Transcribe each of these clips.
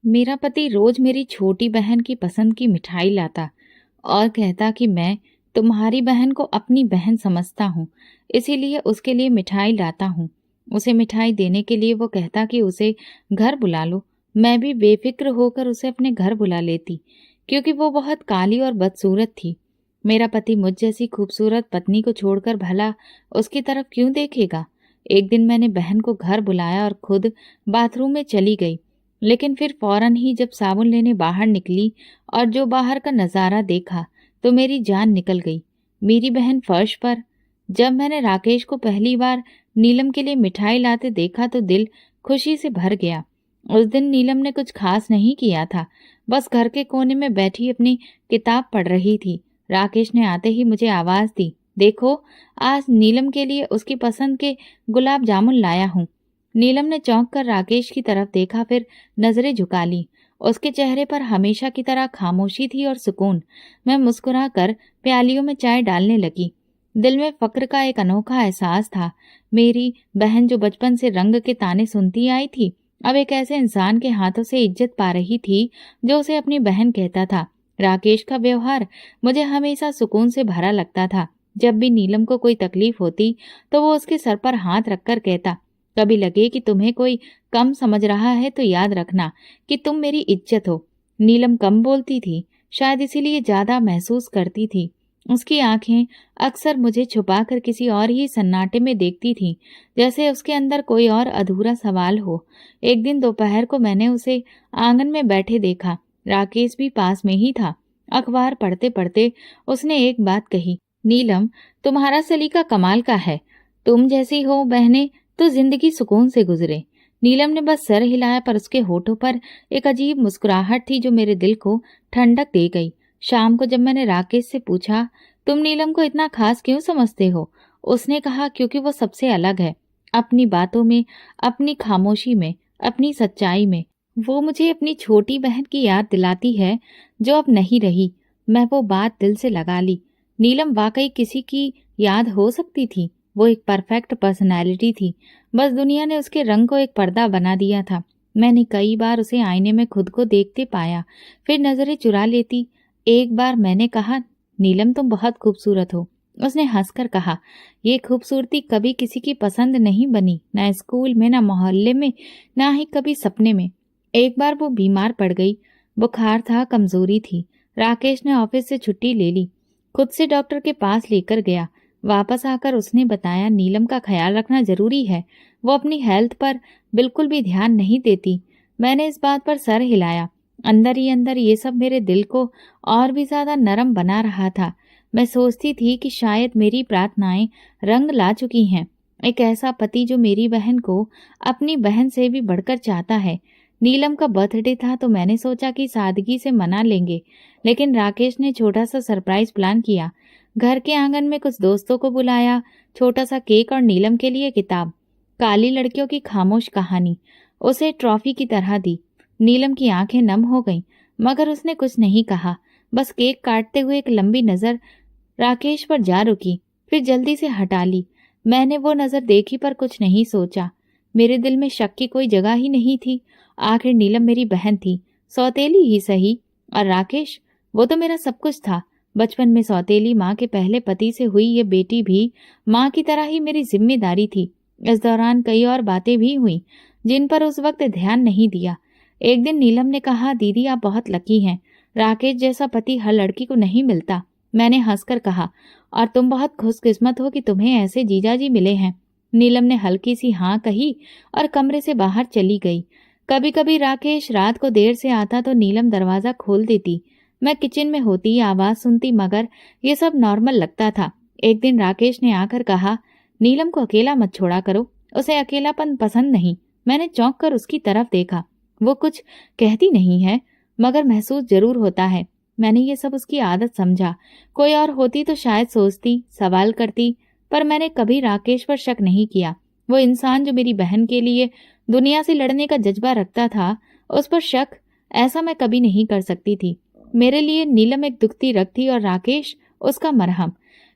मेरा पति रोज मेरी छोटी बहन की पसंद की मिठाई लाता और कहता कि मैं तुम्हारी बहन को अपनी बहन समझता हूँ, इसीलिए उसके लिए मिठाई लाता हूँ। उसे मिठाई देने के लिए वो कहता कि उसे घर बुला लो। मैं भी बेफिक्र होकर उसे अपने घर बुला लेती, क्योंकि वो बहुत काली और बदसूरत थी। मेरा पति मुझ जैसी खूबसूरत पत्नी को छोड़कर भला उसकी तरफ क्यों देखेगा। एक दिन मैंने बहन को घर बुलाया और खुद बाथरूम में चली गई, लेकिन फिर फौरन ही जब साबुन लेने बाहर निकली और जो बाहर का नज़ारा देखा तो मेरी जान निकल गई। मेरी बहन फर्श पर। जब मैंने राकेश को पहली बार नीलम के लिए मिठाई लाते देखा तो दिल खुशी से भर गया। उस दिन नीलम ने कुछ खास नहीं किया था, बस घर के कोने में बैठी अपनी किताब पढ़ रही थी। राकेश ने आते ही मुझे आवाज दी, देखो, आज नीलम के लिए उसकी पसंद के गुलाब जामुन लाया हूँ। नीलम ने चौंक कर राकेश की तरफ देखा, फिर नजरें झुका ली। उसके चेहरे पर हमेशा की तरह खामोशी थी और सुकून। मैं मुस्कुरा कर प्यालियों में चाय डालने लगी। दिल में फक्र का एक अनोखा एहसास था। मेरी बहन जो बचपन से रंग के ताने सुनती आई थी, अब एक ऐसे इंसान के हाथों से इज्जत पा रही थी जो उसे अपनी बहन कहता था। राकेश का व्यवहार मुझे हमेशा सुकून से भरा लगता था। जब भी नीलम को कोई तकलीफ होती तो वो उसके सर पर हाथ रखकर कहता, कभी लगे कि तुम्हें कोई कम समझ रहा है तो याद रखना कि तुम मेरी इज्जत हो। नीलम कम बोलती थी, शायद इसीलिए ज्यादा महसूस करती थी। उसकी आंखें अक्सर मुझे छुपाकर किसी और ही सन्नाटे में देखती थीं, जैसे उसके अंदर कोई और अधूरा सवाल हो। एक दिन दोपहर को मैंने उसे आंगन में बैठे देखा। राकेश भी पास में ही था। अखबार पढ़ते पढ़ते उसने एक बात कही, नीलम, तुम्हारा सलीका कमाल का है। तुम जैसी हो बहनें तो जिंदगी सुकून से गुजरे। नीलम ने बस सर हिलाया, पर उसके होठों पर एक अजीब मुस्कुराहट थी जो मेरे दिल को ठंडक दे गई। शाम को जब मैंने राकेश से पूछा, तुम नीलम को इतना खास क्यों समझते हो, उसने कहा, क्योंकि वो सबसे अलग है। अपनी बातों में, अपनी खामोशी में, अपनी सच्चाई में। वो मुझे अपनी छोटी बहन की याद दिलाती है जो अब नहीं रही। मैं वो बात दिल से लगा ली। नीलम वाकई किसी की याद हो सकती थी। वो एक परफेक्ट पर्सनैलिटी थी, बस दुनिया ने उसके रंग को एक पर्दा बना दिया था। मैंने कई बार उसे आईने में खुद को देखते पाया, फिर नजरें चुरा लेती। एक बार मैंने कहा, नीलम, तुम बहुत खूबसूरत हो। उसने हंसकर कहा, ये खूबसूरती कभी किसी की पसंद नहीं बनी, ना स्कूल में, ना मोहल्ले में, ना ही कभी सपने में। एक बार वो बीमार पड़ गई। बुखार था, कमजोरी थी। राकेश ने ऑफिस से छुट्टी ले ली, खुद से डॉक्टर के पास लेकर गया। वापस आकर उसने बताया, नीलम का ख्याल रखना जरूरी है, वो अपनी हेल्थ पर बिल्कुल भी ध्यान नहीं देती। मैंने इस बात पर सर हिलाया। अंदर ही अंदर ये सब मेरे दिल को और भी ज्यादा नरम बना रहा था। मैं सोचती थी कि शायद मेरी प्रार्थनाएं रंग ला चुकी हैं। एक ऐसा पति जो मेरी बहन को अपनी बहन से भी बढ़कर चाहता है। नीलम का बर्थडे था तो मैंने सोचा कि सादगी से मना लेंगे, लेकिन राकेश ने छोटा सा सरप्राइज प्लान किया। घर के आंगन में कुछ दोस्तों को बुलाया, छोटा सा केक और नीलम के लिए किताब, काली लड़कियों की खामोश कहानी, उसे ट्रॉफी की तरह दी। नीलम की आंखें नम हो गईं, मगर उसने कुछ नहीं कहा, बस केक काटते हुए एक लंबी नजर राकेश पर जा रुकी, फिर जल्दी से हटा ली। मैंने वो नजर देखी पर कुछ नहीं सोचा। मेरे दिल में शक की कोई जगह ही नहीं थी। आखिर नीलम मेरी बहन थी, सौतेली ही सही, और राकेश, वो तो मेरा सब कुछ था। बचपन में सौतेली माँ के पहले पति से हुई ये बेटी भी माँ की तरह ही मेरी जिम्मेदारी थी। इस दौरान कई और बातें भी हुई जिन पर उस वक्त ध्यान नहीं दिया। एक दिन नीलम ने कहा, दीदी, आप बहुत लकी हैं, राकेश जैसा पति हर लड़की को नहीं मिलता। मैंने हंसकर कहा, और तुम बहुत खुशकिस्मत हो कि तुम्हें ऐसे जीजाजी मिले हैं। नीलम ने हल्की सी हाँ कही और कमरे से बाहर चली गई। कभी कभी राकेश रात को देर से आता तो नीलम दरवाजा खोल देती। मैं किचन में होती, आवाज सुनती, मगर ये सब नॉर्मल लगता था। एक दिन राकेश ने आकर कहा, नीलम को अकेला मत छोड़ा करो, उसे अकेलापन पसंद नहीं। मैंने चौंक कर उसकी तरफ देखा। वो कुछ कहती नहीं है, मगर महसूस जरूर होता है। मैंने ये सब उसकी आदत समझा। कोई और होती तो शायद सोचती, सवाल करती, पर मैंने कभी राकेश पर शक नहीं किया। वो इंसान जो मेरी बहन के लिए दुनिया से लड़ने का जज्बा रखता था, उस पर शक, ऐसा मैं कभी नहीं कर सकती थी। मेरे लिए नीलम एक दुखती रग थी और राकेश उसका मरहम।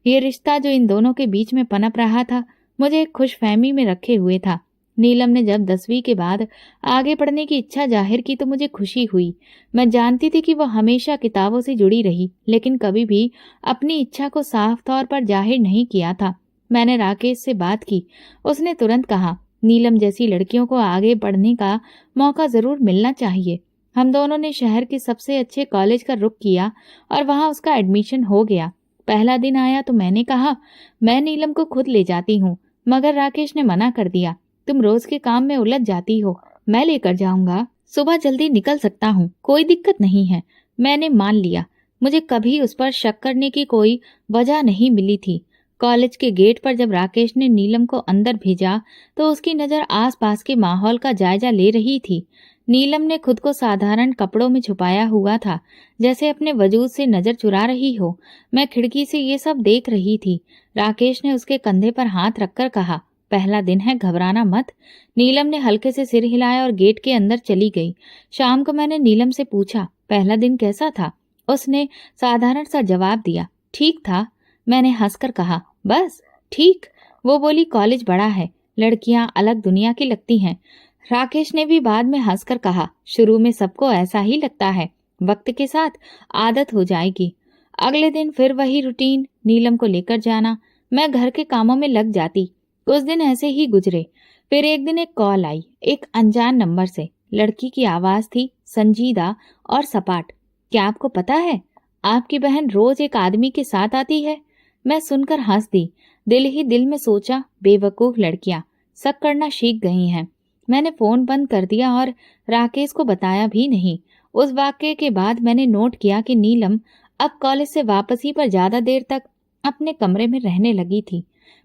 ये रिश्ता जो इन दोनों के बीच में पनप रहा था, मुझे एक खुशफहमी में रखे हुए था। नीलम ने जब 10वीं के बाद आगे पढ़ने की इच्छा जाहिर की तो मुझे खुशी हुई। मैं जानती थी कि वह हमेशा किताबों से जुड़ी रही, लेकिन कभी भी अपनी इच्छा को साफ तौर पर जाहिर नहीं किया था। मैंने राकेश से बात की। उसने तुरंत कहा, नीलम जैसी लड़कियों को आगे पढ़ने का मौका जरूर मिलना चाहिए। हम दोनों ने शहर के सबसे अच्छे कॉलेज का रुख किया और वहां उसका एडमिशन हो गया। पहला दिन आया तो मैंने कहा, मैं नीलम को खुद ले जाती हूँ, मगर राकेश ने मना कर दिया। तुम रोज के काम में उलझ जाती हो, मैं लेकर जाऊंगा। सुबह जल्दी निकल सकता हूँ, कोई दिक्कत नहीं है। मैंने मान लिया। मुझे कभी उस पर शक करने की कोई वजह नहीं मिली थी। कॉलेज के गेट पर जब राकेश ने नीलम को अंदर भेजा तो उसकी नजर आसपास के माहौल का जायजा ले रही थी। नीलम ने खुद को साधारण कपड़ों में छुपाया हुआ था, जैसे अपने वजूद से नजर चुरा रही हो। मैं खिड़की से ये सब देख रही थी। राकेश ने उसके कंधे पर हाथ रखकर कहा, पहला दिन है, घबराना मत। नीलम ने हल्के से सिर हिलाया और गेट के अंदर चली गई। शाम को मैंने नीलम से पूछा, पहला दिन कैसा था? उसने साधारण सा जवाब दिया, ठीक था। मैंने हंसकर कहा, बस ठीक? वो बोली, कॉलेज बड़ा है, लड़कियां अलग दुनिया की लगती हैं। राकेश ने भी बाद में हंसकर कहा, शुरू में सबको ऐसा ही लगता है, वक्त के साथ आदत हो जाएगी। अगले दिन फिर वही रूटीन, नीलम को लेकर जाना, मैं घर के कामों में लग जाती। कुछ दिन ऐसे ही गुजरे। फिर एक दिन एक कॉल आई, एक अनजान नंबर से। लड़की की आवाज थी, संजीदा और सपाट। क्या आपको पता है, आपकी बहन रोज एक आदमी के साथ आती है? मैं सुनकर हंस दी। दिल ही दिल में सोचा, बेवकूफ लड़कियां शक करना सीख गई हैं। मैंने फोन बंद कर दिया और राकेश को बताया भी नहीं। उस वाक्य के बाद मैंने नोट किया कि नीलम अब कॉलेज से वापसी पर ज्यादा देर तक अपने कमरे में रहने लगी थी।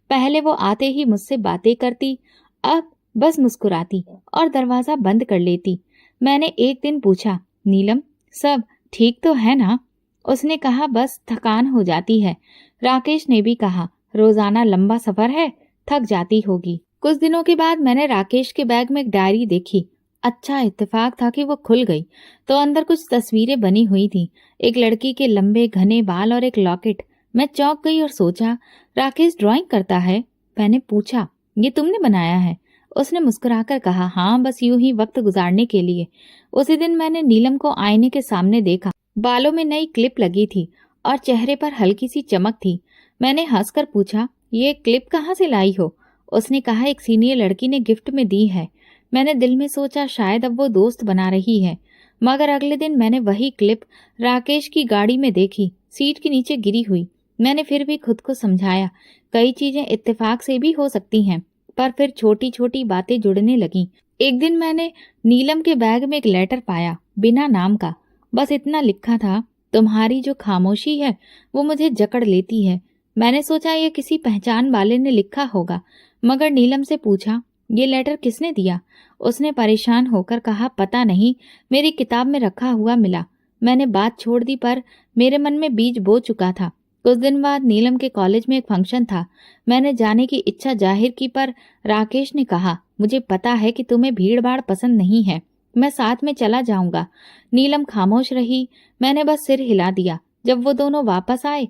पहले वो आते ही मुझसे बातें करती, अब बस मुस्कुराती और दरवाजा बंद कर लेती। मैंने एक दिन पूछा, नीलम सब ठीक तो है ना? उसने कहा, बस थकान हो जाती है। राकेश ने भी कहा, रोजाना लंबा सफर है, थक जाती होगी। कुछ दिनों के बाद मैंने राकेश के बैग में एक डायरी देखी। अच्छा इत्तेफाक था कि वो खुल गई तो अंदर कुछ तस्वीरें बनी हुई थी, एक लड़की के लंबे घने बाल और एक लॉकेट। मैं चौंक गई और सोचा, राकेश ड्राइंग करता है? मैंने पूछा, ये तुमने बनाया है? उसने मुस्कुराकर कहा, हाँ, बस यूं ही वक्त गुजारने के लिए। उसी दिन मैंने नीलम को आईने के सामने देखा। बालों में नई क्लिप लगी थी और चेहरे पर हल्की सी चमक थी। मैंने हंसकर पूछा, ये क्लिप कहाँ से लाई हो? उसने कहा, एक सीनियर लड़की ने गिफ्ट में दी है। मैंने दिल में सोचा, शायद अब वो दोस्त बना रही है। मगर अगले दिन मैंने वही क्लिप राकेश की गाड़ी में देखी, सीट के नीचे गिरी हुई। मैंने फिर भी खुद को समझाया, कई चीजें इत्तेफाक से भी हो सकती हैं। पर फिर छोटी छोटी बातें जुड़ने लगीं। एक दिन मैंने नीलम के बैग में एक लेटर पाया, बिना नाम का। बस इतना लिखा था, तुम्हारी जो खामोशी है वो मुझे जकड़ लेती है। मैंने सोचा ये किसी पहचान वाले ने लिखा होगा, मगर नीलम से पूछा, ये लेटर किसने दिया? उसने परेशान होकर कहा, पता नहीं, मेरी किताब में रखा हुआ मिला। मैंने बात छोड़ दी, पर मेरे मन में बीज बो चुका था। कुछ दिन बाद नीलम के कॉलेज में एक फंक्शन था। मैंने जाने की इच्छा जाहिर की, पर राकेश ने कहा, मुझे पता है कि तुम्हें भीड़ भाड़ पसंद नहीं है, मैं साथ में चला जाऊंगा। नीलम खामोश रही। मैंने बस सिर हिला दिया। जब वो दोनों वापस आए,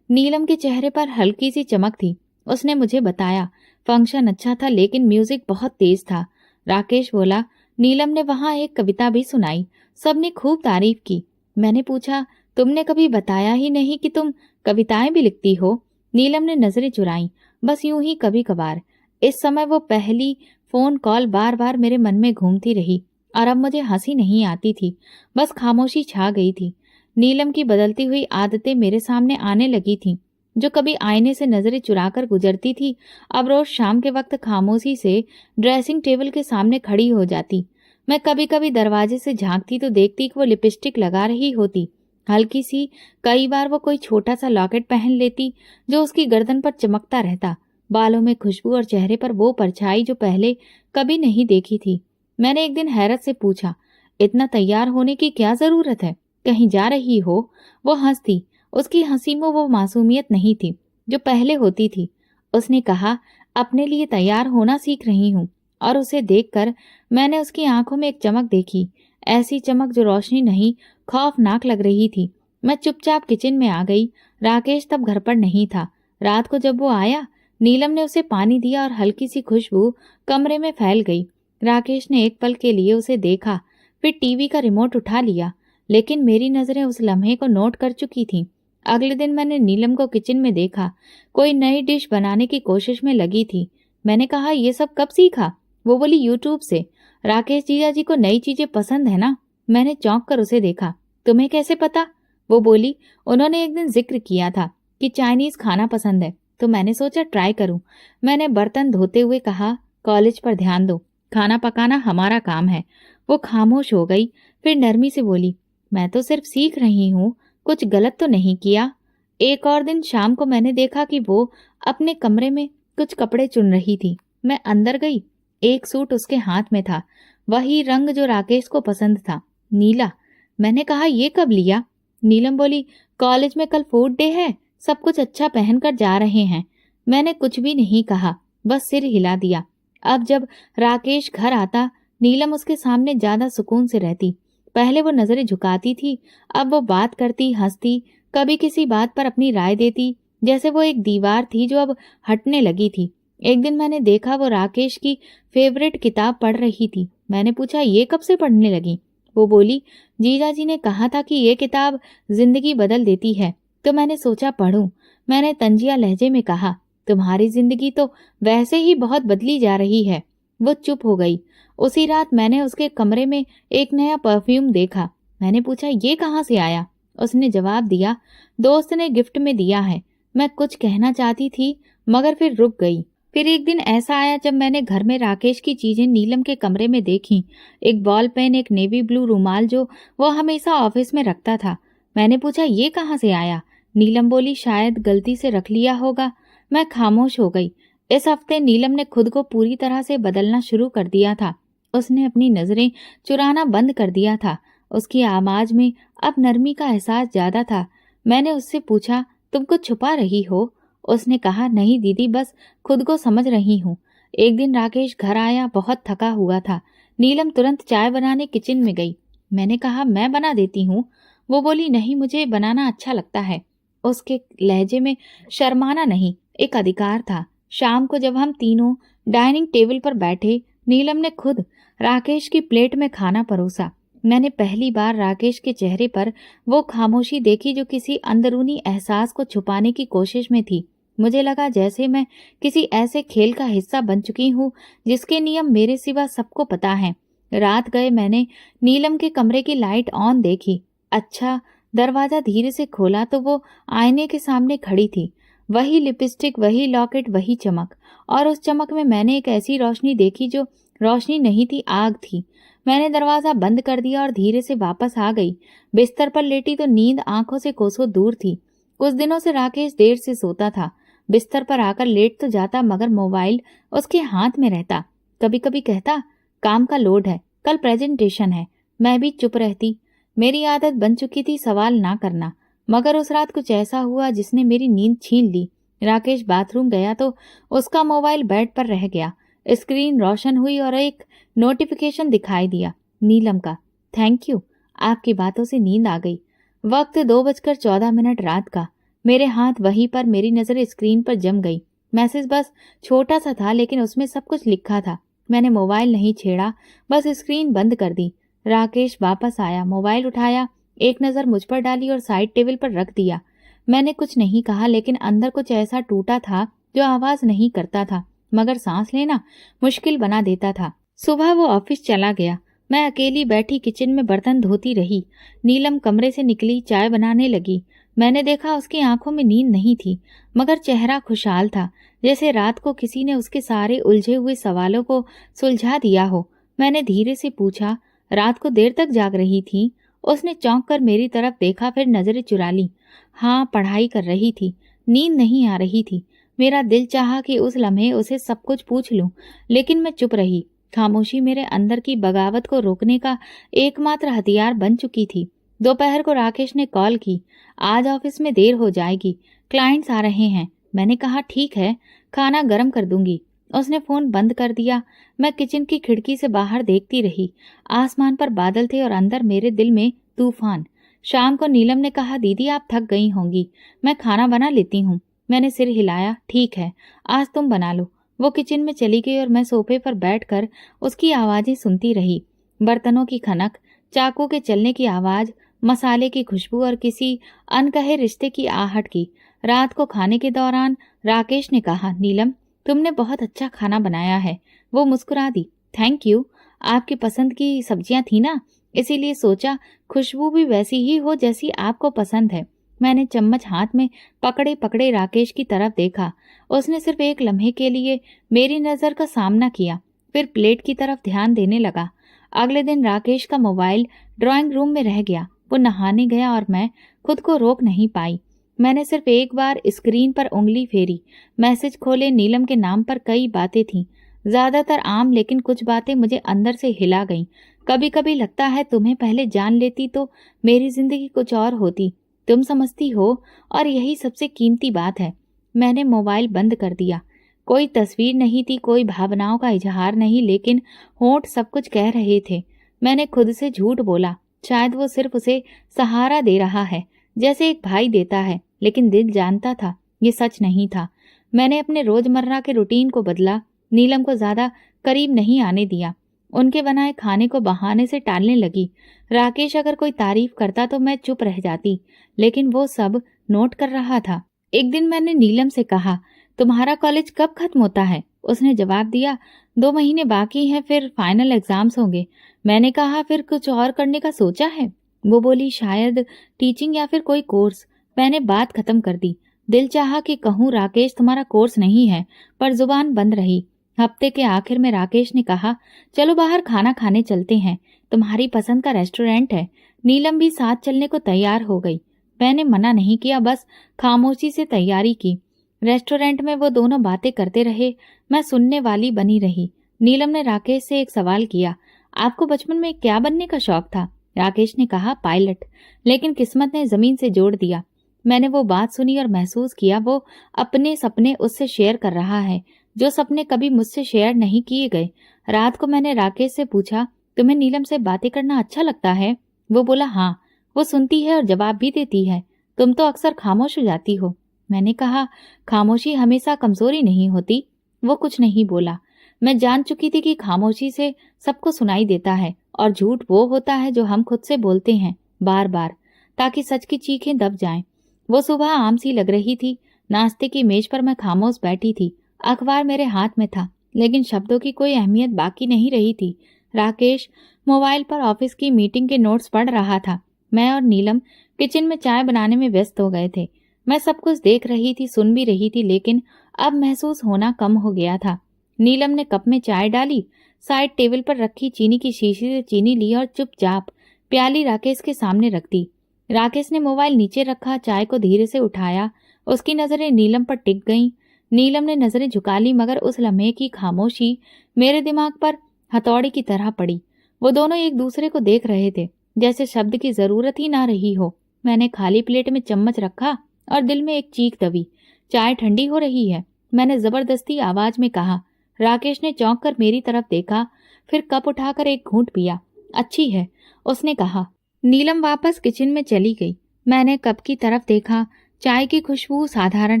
नीलम के चेहरे पर हल्की सी चमक थी। उसने मुझे बताया, फंक्शन अच्छा था लेकिन म्यूजिक बहुत तेज था। राकेश बोला, नीलम ने वहां एक कविता भी सुनाई, सबने खूब तारीफ की। मैंने पूछा, तुमने कभी बताया ही नहीं कि तुम कविताएं भी लिखती हो? नीलम ने नजरें चुराई, बस यूं ही कभी कभार। इस समय वो पहली फोन कॉल बार बार मेरे मन में घूमती रही और अब मुझे हंसी नहीं आती थी, बस खामोशी छा गई थी। नीलम की बदलती हुई आदतें मेरे सामने आने लगी थीं। जो कभी आईने से नजरें चुराकर गुजरती थी, अब रोज शाम के वक्त खामोशी से ड्रेसिंग टेबल के सामने खड़ी हो जाती। मैं कभी कभी दरवाजे से झांकती तो देखती कि वो लिपस्टिक लगा रही होती, हल्की सी। कई बार वो कोई छोटा सा लॉकेट पहन लेती जो उसकी गर्दन पर चमकता रहता। बालों में खुशबू और चेहरे पर वो परछाई जो पहले कभी नहीं देखी थी। मैंने एक दिन हैरत से पूछा, इतना तैयार होने की क्या जरूरत है, कहीं जा रही हो? वो हंसती। उसकी हंसी में वो मासूमियत नहीं थी जो पहले होती थी। उसने कहा, अपने लिए तैयार होना सीख रही हूँ। और उसे देखकर मैंने उसकी आंखों में एक चमक देखी, ऐसी चमक जो रोशनी नहीं, खौफनाक लग रही थी। मैं चुपचाप किचन में आ गई। राकेश तब घर पर नहीं था। रात को जब वो आया, नीलम ने उसे पानी दिया और हल्की सी खुशबू कमरे में फैल गई। राकेश ने एक पल के लिए उसे देखा, फिर टीवी का रिमोट उठा लिया, लेकिन मेरी नजरें उस लम्हे को नोट कर चुकी थीं। अगले दिन मैंने नीलम को किचन में देखा, कोई नई डिश बनाने की कोशिश में लगी थी। मैंने कहा, ये सब कब सीखा? वो बोली, यूट्यूब से। राकेश जीजा जी को नई चीजें पसंद है ना? मैंने चौंक कर उसे देखा। तुम्हें कैसे पता? वो बोली, उन्होंने एक दिन जिक्र किया था कि चाइनीज खाना पसंद है, तो मैंने सोचा ट्राई करूं। मैंने बर्तन धोते हुए कहा, कॉलेज पर ध्यान दो, खाना पकाना हमारा काम है। वो खामोश हो गई, फिर नरमी से बोली, मैं तो सिर्फ सीख रही हूँ, कुछ गलत तो नहीं किया। एक और दिन शाम को मैंने देखा कि वो अपने कमरे में कुछ कपड़े चुन रही थी। मैं अंदर गई। एक सूट उसके हाथ में था, वही रंग जो राकेश को पसंद था, नीला। मैंने कहा, ये कब लिया? नीलम बोली, कॉलेज में कल फूड डे है, सब कुछ अच्छा पहनकर जा रहे हैं। मैंने कुछ भी नहीं कहा, बस सिर हिला दिया। अब जब राकेश घर आता, नीलम उसके सामने ज्यादा सुकून से रहती। पहले वो नजरें झुकाती थी, अब वो बात करती, हंसती, कभी किसी बात पर अपनी राय देती, जैसे वो एक दीवार थी जो अब हटने लगी थी। एक दिन मैंने देखा वो राकेश की फेवरेट किताब पढ़ रही थी। मैंने पूछा, ये कब से पढ़ने लगी? वो बोली, जीजा जी ने कहा था कि ये किताब जिंदगी बदल देती है, तो मैंने सोचा पढ़ूं। मैंने तंजिया लहजे में कहा, तुम्हारी जिंदगी तो वैसे ही बहुत बदली जा रही है। वो चुप हो गई। उसी रात मैंने उसके कमरे में एक नया परफ्यूम देखा। मैंने पूछा, ये कहाँ से आया? उसने जवाब दिया, दोस्त ने गिफ्ट में दिया है। मैं कुछ कहना चाहती थी, मगर फिर रुक गई। फिर एक दिन ऐसा आया जब मैंने घर में राकेश की चीजें नीलम के कमरे में देखी। एक बॉल पेन, एक नेवी ब्लू रुमाल जो वो हमेशा ऑफिस में रखता था। मैंने पूछा, ये कहाँ से आया? नीलम बोली, शायद गलती से रख लिया होगा। मैं खामोश हो गई। इस हफ्ते नीलम ने खुद को पूरी तरह से बदलना शुरू कर दिया था। उसने अपनी नजरें चुराना बंद कर दिया था। उसकी आवाज में अब नरमी का एहसास ज्यादा था। मैंने उससे पूछा, तुम कुछ छुपा रही हो? उसने कहा, नहीं दीदी, बस खुद को समझ रही हूँ। एक दिन राकेश घर आया, बहुत थका हुआ था। नीलम तुरंत चाय बनाने किचन में गई। मैंने कहा, मैं बना देती हूँ। वो बोली, नहीं, मुझे बनाना अच्छा लगता है। उसके लहजे में शर्माना नहीं, एक अधिकार था। शाम को जब हम तीनों डाइनिंग टेबल पर बैठे, नीलम ने खुद राकेश की प्लेट में खाना परोसा। मैंने पहली बार राकेश के चेहरे पर वो खामोशी देखी जो किसी अंदरूनी एहसास को छुपाने की कोशिश में थी। मुझे लगा जैसे मैं किसी ऐसे खेल का हिस्सा बन चुकी हूँ जिसके नियम मेरे सिवा सबको पता है। रात गए मैंने नीलम के कमरे की लाइट ऑन देखी। अच्छा, दरवाजा धीरे से खोला तो वो आईने के सामने खड़ी थी। वही लिपस्टिक, वही लॉकेट, वही चमक। और उस चमक में मैंने एक ऐसी रोशनी देखी जो रोशनी नहीं थी, आग थी। मैंने दरवाजा बंद कर दिया और धीरे से वापस आ गई। बिस्तर पर लेटी तो नींद आंखों से कोसों दूर थी। कुछ दिनों से राकेश देर से सोता था। बिस्तर पर आकर लेट तो जाता, मगर मोबाइल उसके हाथ में रहता। कभी कभी कहता, काम का लोड है, कल प्रेजेंटेशन है। मैं भी चुप रहती। मेरी आदत बन चुकी थी सवाल ना करना। मगर उस रात कुछ ऐसा हुआ जिसने मेरी नींद छीन ली। राकेश बाथरूम गया तो उसका मोबाइल बेड पर रह गया। स्क्रीन रोशन हुई और एक नोटिफिकेशन दिखाई दिया, नीलम का। थैंक यू, आपकी बातों से नींद आ गई। वक्त 2:14 रात का। मेरे हाथ वहीं पर, मेरी नजर स्क्रीन पर जम गई। मैसेज बस छोटा सा था, लेकिन उसमें सब कुछ लिखा था। मैंने मोबाइल नहीं छेड़ा, बस स्क्रीन बंद कर दी। राकेश वापस आया, मोबाइल उठाया, एक नजर मुझ पर डाली और साइड टेबल पर रख दिया। मैंने कुछ नहीं कहा, लेकिन अंदर कुछ ऐसा टूटा था जो आवाज नहीं करता था, मगर सांस लेना मुश्किल बना देता था। सुबह वो ऑफिस चला गया। मैं अकेली बैठी किचन में बर्तन धोती रही। नीलम कमरे से निकली, चाय बनाने लगी। मैंने देखा उसकी आंखों में नींद नहीं थी, मगर चेहरा खुशहाल था, जैसे रात को किसी ने उसके सारे उलझे हुए सवालों को सुलझा दिया हो। मैंने धीरे से पूछा, रात को देर तक जाग रही थी? उसने चौंक कर मेरी तरफ देखा, फिर नजरें चुरा ली। हाँ, पढ़ाई कर रही थी, नींद नहीं आ रही थी। मेरा दिल चाहा कि उस लम्हे उसे सब कुछ पूछ लूं, लेकिन मैं चुप रही। खामोशी मेरे अंदर की बगावत को रोकने का एकमात्र हथियार बन चुकी थी। दोपहर को राकेश ने कॉल की, आज ऑफिस में देर हो जाएगी, क्लाइंट्स आ रहे हैं। मैंने कहा, ठीक है, खाना गर्म कर दूंगी। उसने फोन बंद कर दिया। मैं किचन की खिड़की से बाहर देखती रही। आसमान पर बादल थे और अंदर मेरे दिल में तूफान। शाम को नीलम ने कहा, दीदी आप थक गई होंगी, मैं खाना बना लेती हूँ। मैंने सिर हिलाया। ठीक है, आज तुम बना लो। वो किचन में चली गई और मैं सोफे पर बैठकर उसकी आवाज़ें सुनती रही। बर्तनों की खनक, चाकू के चलने की आवाज़, मसाले की खुशबू और किसी अनकहे रिश्ते की आहट की। रात को खाने के दौरान राकेश ने कहा, नीलम तुमने बहुत अच्छा खाना बनाया है। वो मुस्कुरा दी। Thank you. आपकी पसंद की सब्जियां थी ना, इसीलिए सोचा खुशबू भी वैसी ही हो जैसी आपको पसंद है। मैंने चम्मच हाथ में पकड़े पकड़े राकेश की तरफ देखा। उसने सिर्फ एक लम्हे के लिए मेरी नज़र का सामना किया, फिर प्लेट की तरफ ध्यान देने लगा। अगले दिन राकेश का मोबाइल ड्राइंग रूम में रह गया। वो नहाने गया और मैं खुद को रोक नहीं पाई। मैंने सिर्फ एक बार स्क्रीन पर उंगली फेरी। मैसेज खोले। नीलम के नाम पर कई बातें थीं, ज्यादातर आम, लेकिन कुछ बातें मुझे अंदर से हिला गईं। कभी कभी लगता है तुम्हें पहले जान लेती तो मेरी जिंदगी कुछ और होती। तुम समझती हो, और यही सबसे कीमती बात है। मैंने मोबाइल बंद कर दिया। कोई तस्वीर नहीं थी, कोई भावनाओं का इजहार नहीं, लेकिन होंठ सब कुछ कह रहे थे। मैंने खुद से झूठ बोला। शायद वो सिर्फ उसे सहारा दे रहा है, जैसे एक भाई देता है, लेकिन दिल जानता था ये सच नहीं था। मैंने अपने रोजमर्रा के रूटीन को बदला। नीलम को ज्यादा करीब नहीं आने दिया। उनके बनाए खाने को बहाने से टालने लगी। राकेश अगर कोई तारीफ करता तो मैं चुप रह जाती, लेकिन वो सब नोट कर रहा था। एक दिन मैंने नीलम से कहा, तुम्हारा कॉलेज कब खत्म होता है? उसने जवाब दिया, 2 महीने बाकी हैं, फिर फाइनल एग्जाम्स होंगे। मैंने कहा, फिर कुछ और करने का सोचा है? वो बोली, शायद टीचिंग या फिर कोई कोर्स। मैंने बात खत्म कर दी। दिल चाहा कि कहूँ राकेश तुम्हारा कोर्स नहीं है, पर जुबान बंद रही। हफ्ते के आखिर में राकेश ने कहा, चलो बाहर खाना खाने चलते हैं, तुम्हारी पसंद का रेस्टोरेंट है। नीलम भी साथ चलने को तैयार हो गई। मैंने मना नहीं किया, बस खामोशी से तैयारी की। रेस्टोरेंट में वो दोनों बातें करते रहे। मैं सुनने वाली बनी रही। नीलम ने राकेश से एक सवाल किया, आपको बचपन में क्या बनने का शौक था? राकेश ने कहा, पायलट, लेकिन किस्मत ने जमीन से जोड़ दिया। मैंने वो बात सुनी और महसूस किया वो अपने सपने उससे शेयर कर रहा है, जो सपने कभी मुझसे शेयर नहीं किए गए। रात को मैंने राकेश से पूछा, तुम्हें नीलम से बातें करना अच्छा लगता है? वो बोला, हाँ। वो सुनती है और जवाब भी देती है। तुम तो अक्सर खामोश हो जाती हो। मैंने कहा, खामोशी हमेशा कमजोरी नहीं होती। वो कुछ नहीं बोला। मैं जान चुकी थी कि खामोशी से सबको सुनाई देता है, और झूठ वो होता है जो हम खुद से बोलते हैं बार बार, ताकि सच की चीखें दब जाएं। वो सुबह आम सी लग रही थी। नाश्ते की मेज पर मैं खामोश बैठी थी। अखबार मेरे हाथ में था, लेकिन शब्दों की कोई अहमियत बाकी नहीं रही थी। राकेश मोबाइल पर ऑफिस की मीटिंग के नोट्स पढ़ रहा था। मैं और नीलम किचन में चाय बनाने में व्यस्त हो गए थे। मैं सब कुछ देख रही थी, सुन भी रही थी, लेकिन अब महसूस होना कम हो गया था। नीलम ने कप में चाय डाली, साइड टेबल पर रखी चीनी की शीशी से चीनी ली और चुपचाप प्याली राकेश के सामने रख दी। राकेश ने मोबाइल नीचे रखा, चाय को धीरे से उठाया। उसकी नजरें नीलम पर टिक गईं। नीलम ने नजरें झुका ली, मगर उस लम्हे की खामोशी मेरे दिमाग पर हथौड़ी की तरह पड़ी। वो दोनों एक दूसरे को देख रहे थे, जैसे शब्द की जरूरत ही ना रही हो। मैंने खाली प्लेट में चम्मच रखा और दिल में एक चीख दबी, चाय ठंडी हो रही है। मैंने जबरदस्ती आवाज में कहा। राकेश ने चौंक कर मेरी तरफ देखा, फिर कप उठाकर एक घूंट पिया। अच्छी है, उसने कहा। नीलम वापस किचन में चली गई। मैंने कप की तरफ देखा। चाय की खुशबू साधारण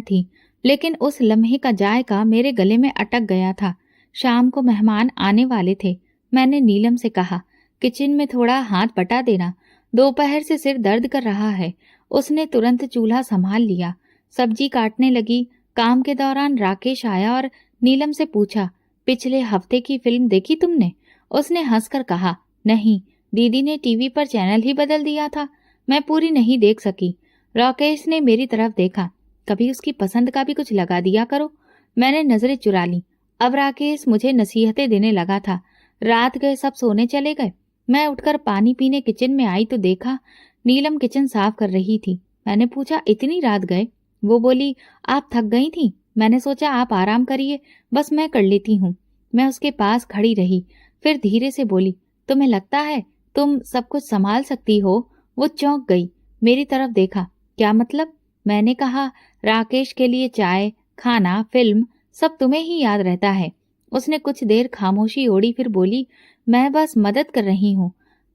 थी, लेकिन उस लम्हे का जायका मेरे गले में अटक गया था। शाम को मेहमान आने वाले थे। मैंने नीलम से कहा, किचन में थोड़ा हाथ बटा देना, दोपहर से सिर दर्द कर रहा है। उसने तुरंत चूल्हा संभाल लिया। सब्जी काटने लगी। काम के दौरान राकेश आया और नीलम से पूछा, पिछले हफ्ते की फिल्म देखी तुमने? उसने हंसकर कहा, नहीं, दीदी ने टीवी पर चैनल ही बदल दिया था, मैं पूरी नहीं देख सकी। राकेश ने मेरी तरफ देखा, कभी उसकी पसंद का भी कुछ लगा दिया करो। मैंने नजरें चुरा ली। अब राकेश मुझे नसीहतें देने लगा था। रात गए, सब सोने चले गए। मैं उठकर पानी पीने किचन में आई तो देखा नीलम किचन साफ कर रही थी। मैंने पूछा, इतनी रात गए? वो बोली, आप थक गई थी, मैंने सोचा आप आराम करिए, बस मैं कर लेती हूँ। मैं उसके पास खड़ी रही, फिर धीरे से बोली, तुम्हें लगता है तुम सब कुछ संभाल सकती हो? वो चौंक गई, मेरी तरफ देखा। क्या मतलब? मैंने कहा, राकेश के लिए चाय, खाना, फिल्म सब तुम्हें ही याद रहता है। उसने कुछ देर खामोशी ओढ़ी, फिर बोली, मैं बस मदद कर रही हूँ।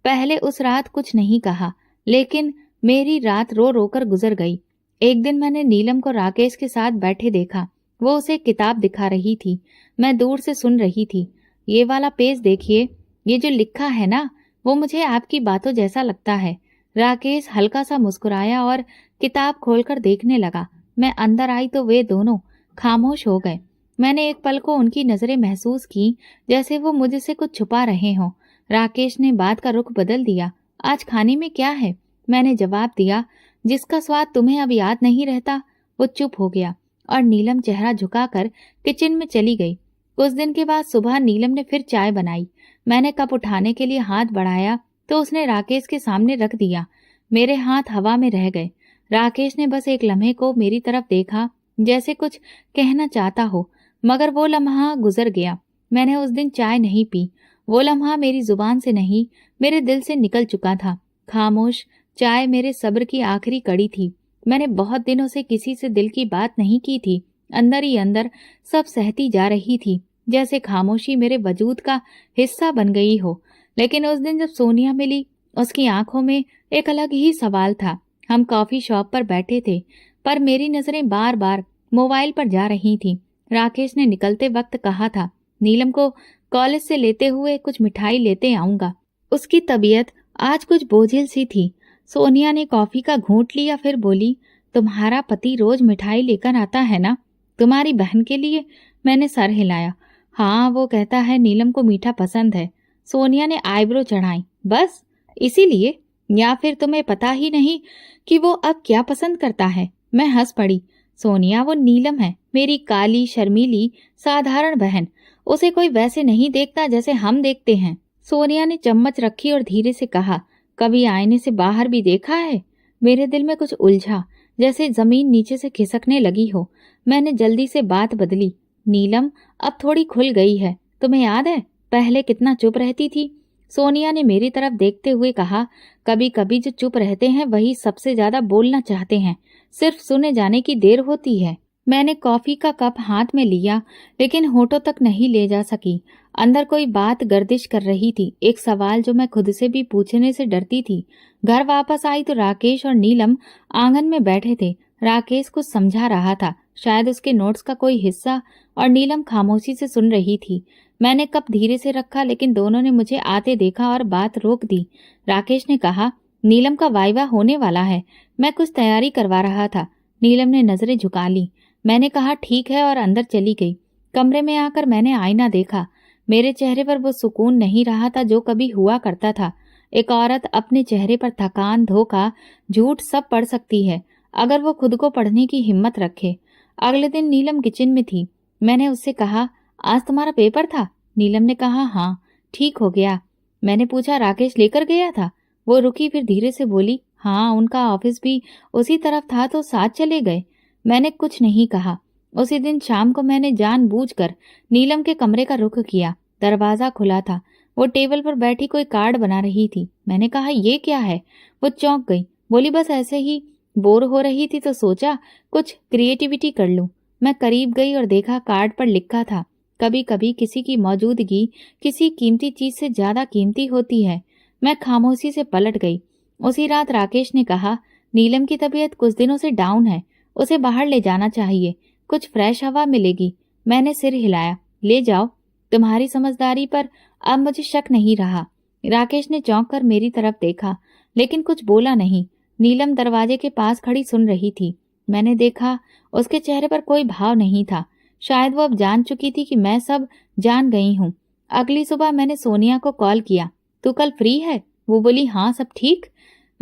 पहले उस रात कुछ नहीं कहा, लेकिन मेरी रात रो रो कर गुजर गई। एक दिन मैंने नीलम को राकेश के साथ बैठे देखा। वो उसे किताब दिखा रही थी। मैं दूर से सुन रही थी। ये वाला पेज देखिए, ये जो लिखा है ना, वो मुझे आपकी बातों जैसा लगता है। राकेश हल्का सा मुस्कुराया और किताब खोलकर देखने लगा। मैं अंदर आई तो वे दोनों खामोश हो गए। मैंने एक पल को उनकी नजरें महसूस की, जैसे वो मुझसे कुछ छुपा रहे हों। राकेश ने बात का रुख बदल दिया। आज खाने में क्या है? मैंने जवाब दिया, जिसका स्वाद तुम्हें अब याद नहीं रहता। वो चुप हो गया और नीलम चेहरा झुकाकर किचन में चली गई। कुछ दिन के बाद सुबह नीलम ने फिर चाय बनाई। मैंने कप उठाने के लिए हाथ बढ़ाया तो उसने राकेश के सामने रख दिया। मेरे हाथ हवा में रह गए। राकेश ने बस एक लम्हे को मेरी तरफ देखा, जैसे कुछ कहना चाहता हो, मगर वो लम्हा गुजर गया। मैंने उस दिन चाय नहीं पी। वो लम्हा मेरी जुबान से नहीं, मेरे दिल से निकल चुका था। खामोश चाय मेरे सब्र की आखिरी कड़ी थी। मैंने बहुत दिनों से किसी से दिल की बात नहीं की थी। अंदर ही अंदर सब सहती जा रही थी, जैसे खामोशी मेरे वजूद का हिस्सा बन गई हो। लेकिन उस दिन जब सोनिया मिली, उसकी आंखों में एक अलग ही सवाल था। हम कॉफी शॉप पर बैठे थे, पर मेरी नजरें बार बार मोबाइल पर जा रही थीं। राकेश ने निकलते वक्त कहा था, नीलम को कॉलेज से लेते हुए कुछ मिठाई लेते आऊंगा। उसकी तबीयत आज कुछ बोझिल सी थी। सोनिया ने कॉफी का घूंट लिया, फिर बोली, तुम्हारा पति रोज मिठाई लेकर आता है ना? तुम्हारी बहन के लिए? मैंने सर हिलाया। हाँ, वो कहता है नीलम को मीठा पसंद है। सोनिया ने आईब्रो चढ़ाई। बस इसीलिए? या फिर तुम्हें पता ही नहीं कि वो अब क्या पसंद करता है? मैं हंस पड़ी। सोनिया, वो नीलम है, मेरी काली शर्मीली साधारण बहन। उसे कोई वैसे नहीं देखता जैसे हम देखते हैं। सोनिया ने चम्मच रखी और धीरे से कहा, कभी आईने से बाहर भी देखा है? मेरे दिल में कुछ उलझा, जैसे जमीन नीचे से खिसकने लगी हो। मैंने जल्दी से बात बदली। नीलम अब थोड़ी खुल गई है। तुम्हें याद है पहले कितना चुप रहती थी? सोनिया ने मेरी तरफ देखते हुए कहा, कभी कभी जो चुप रहते हैं वही सबसे ज्यादा बोलना चाहते हैं। सिर्फ सुने जाने की देर होती है। मैंने कॉफी का कप हाथ में लिया, लेकिन होठों तक नहीं ले जा सकी। अंदर कोई बात गर्दिश कर रही थी, एक सवाल जो मैं खुद से भी पूछने से डरती थी। घर वापस आई तो राकेश और नीलम आंगन में बैठे थे। राकेश कुछ समझा रहा था, शायद उसके नोट्स का कोई हिस्सा, और नीलम खामोशी से सुन रही थी। मैंने कप धीरे से रखा, लेकिन दोनों ने मुझे आते देखा और बात रोक दी। राकेश ने कहा, नीलम का वाइवा होने वाला है, मैं कुछ तैयारी करवा रहा था। नीलम ने नजरें झुका ली। मैंने कहा ठीक है, और अंदर चली गई। कमरे में आकर मैंने आईना देखा। मेरे चेहरे पर वो सुकून नहीं रहा था जो कभी हुआ करता था। एक औरत अपने चेहरे पर थकान, धोखा, झूठ सब पढ़ सकती है, अगर वो खुद को पढ़ने की हिम्मत रखे। अगले दिन नीलम किचन में थी। मैंने उससे कहा, आज तुम्हारा पेपर था? नीलम ने कहा, हाँ। ठीक हो गया? मैंने पूछा, राकेश लेकर गया था? वो रुकी, फिर धीरे से बोली, हाँ, उनका ऑफिस भी उसी तरफ था तो साथ चले गए। मैंने कुछ नहीं कहा। उसी दिन शाम को मैंने जानबूझकर नीलम के कमरे का रुख किया। दरवाजा खुला था। वो टेबल पर बैठी कोई कार्ड बना रही थी। मैंने कहा, ये क्या है? वो चौंक गई। बोली, बस ऐसे ही बोर हो रही थी तो सोचा कुछ क्रिएटिविटी कर लूं। मैं करीब गई और देखा कार्ड पर लिखा था, कभी कभी किसी की मौजूदगी किसी कीमती चीज से ज्यादा कीमती होती है। मैं खामोशी से पलट गई। उसी रात राकेश ने कहा, नीलम की तबीयत कुछ दिनों से डाउन है, उसे बाहर ले जाना चाहिए, कुछ फ्रेश हवा मिलेगी। मैंने सिर हिलाया। ले जाओ, तुम्हारी समझदारी पर अब मुझे शक नहीं रहा। राकेश ने चौंक कर मेरी तरफ देखा, लेकिन कुछ बोला नहीं। नीलम दरवाजे के पास खड़ी सुन रही थी। मैंने देखा उसके चेहरे पर कोई भाव नहीं था। शायद वो अब जान चुकी थी कि मैं सब जान गई हूँ। अगली सुबह मैंने सोनिया को कॉल किया। तू कल फ्री है? वो बोली, हाँ, सब ठीक।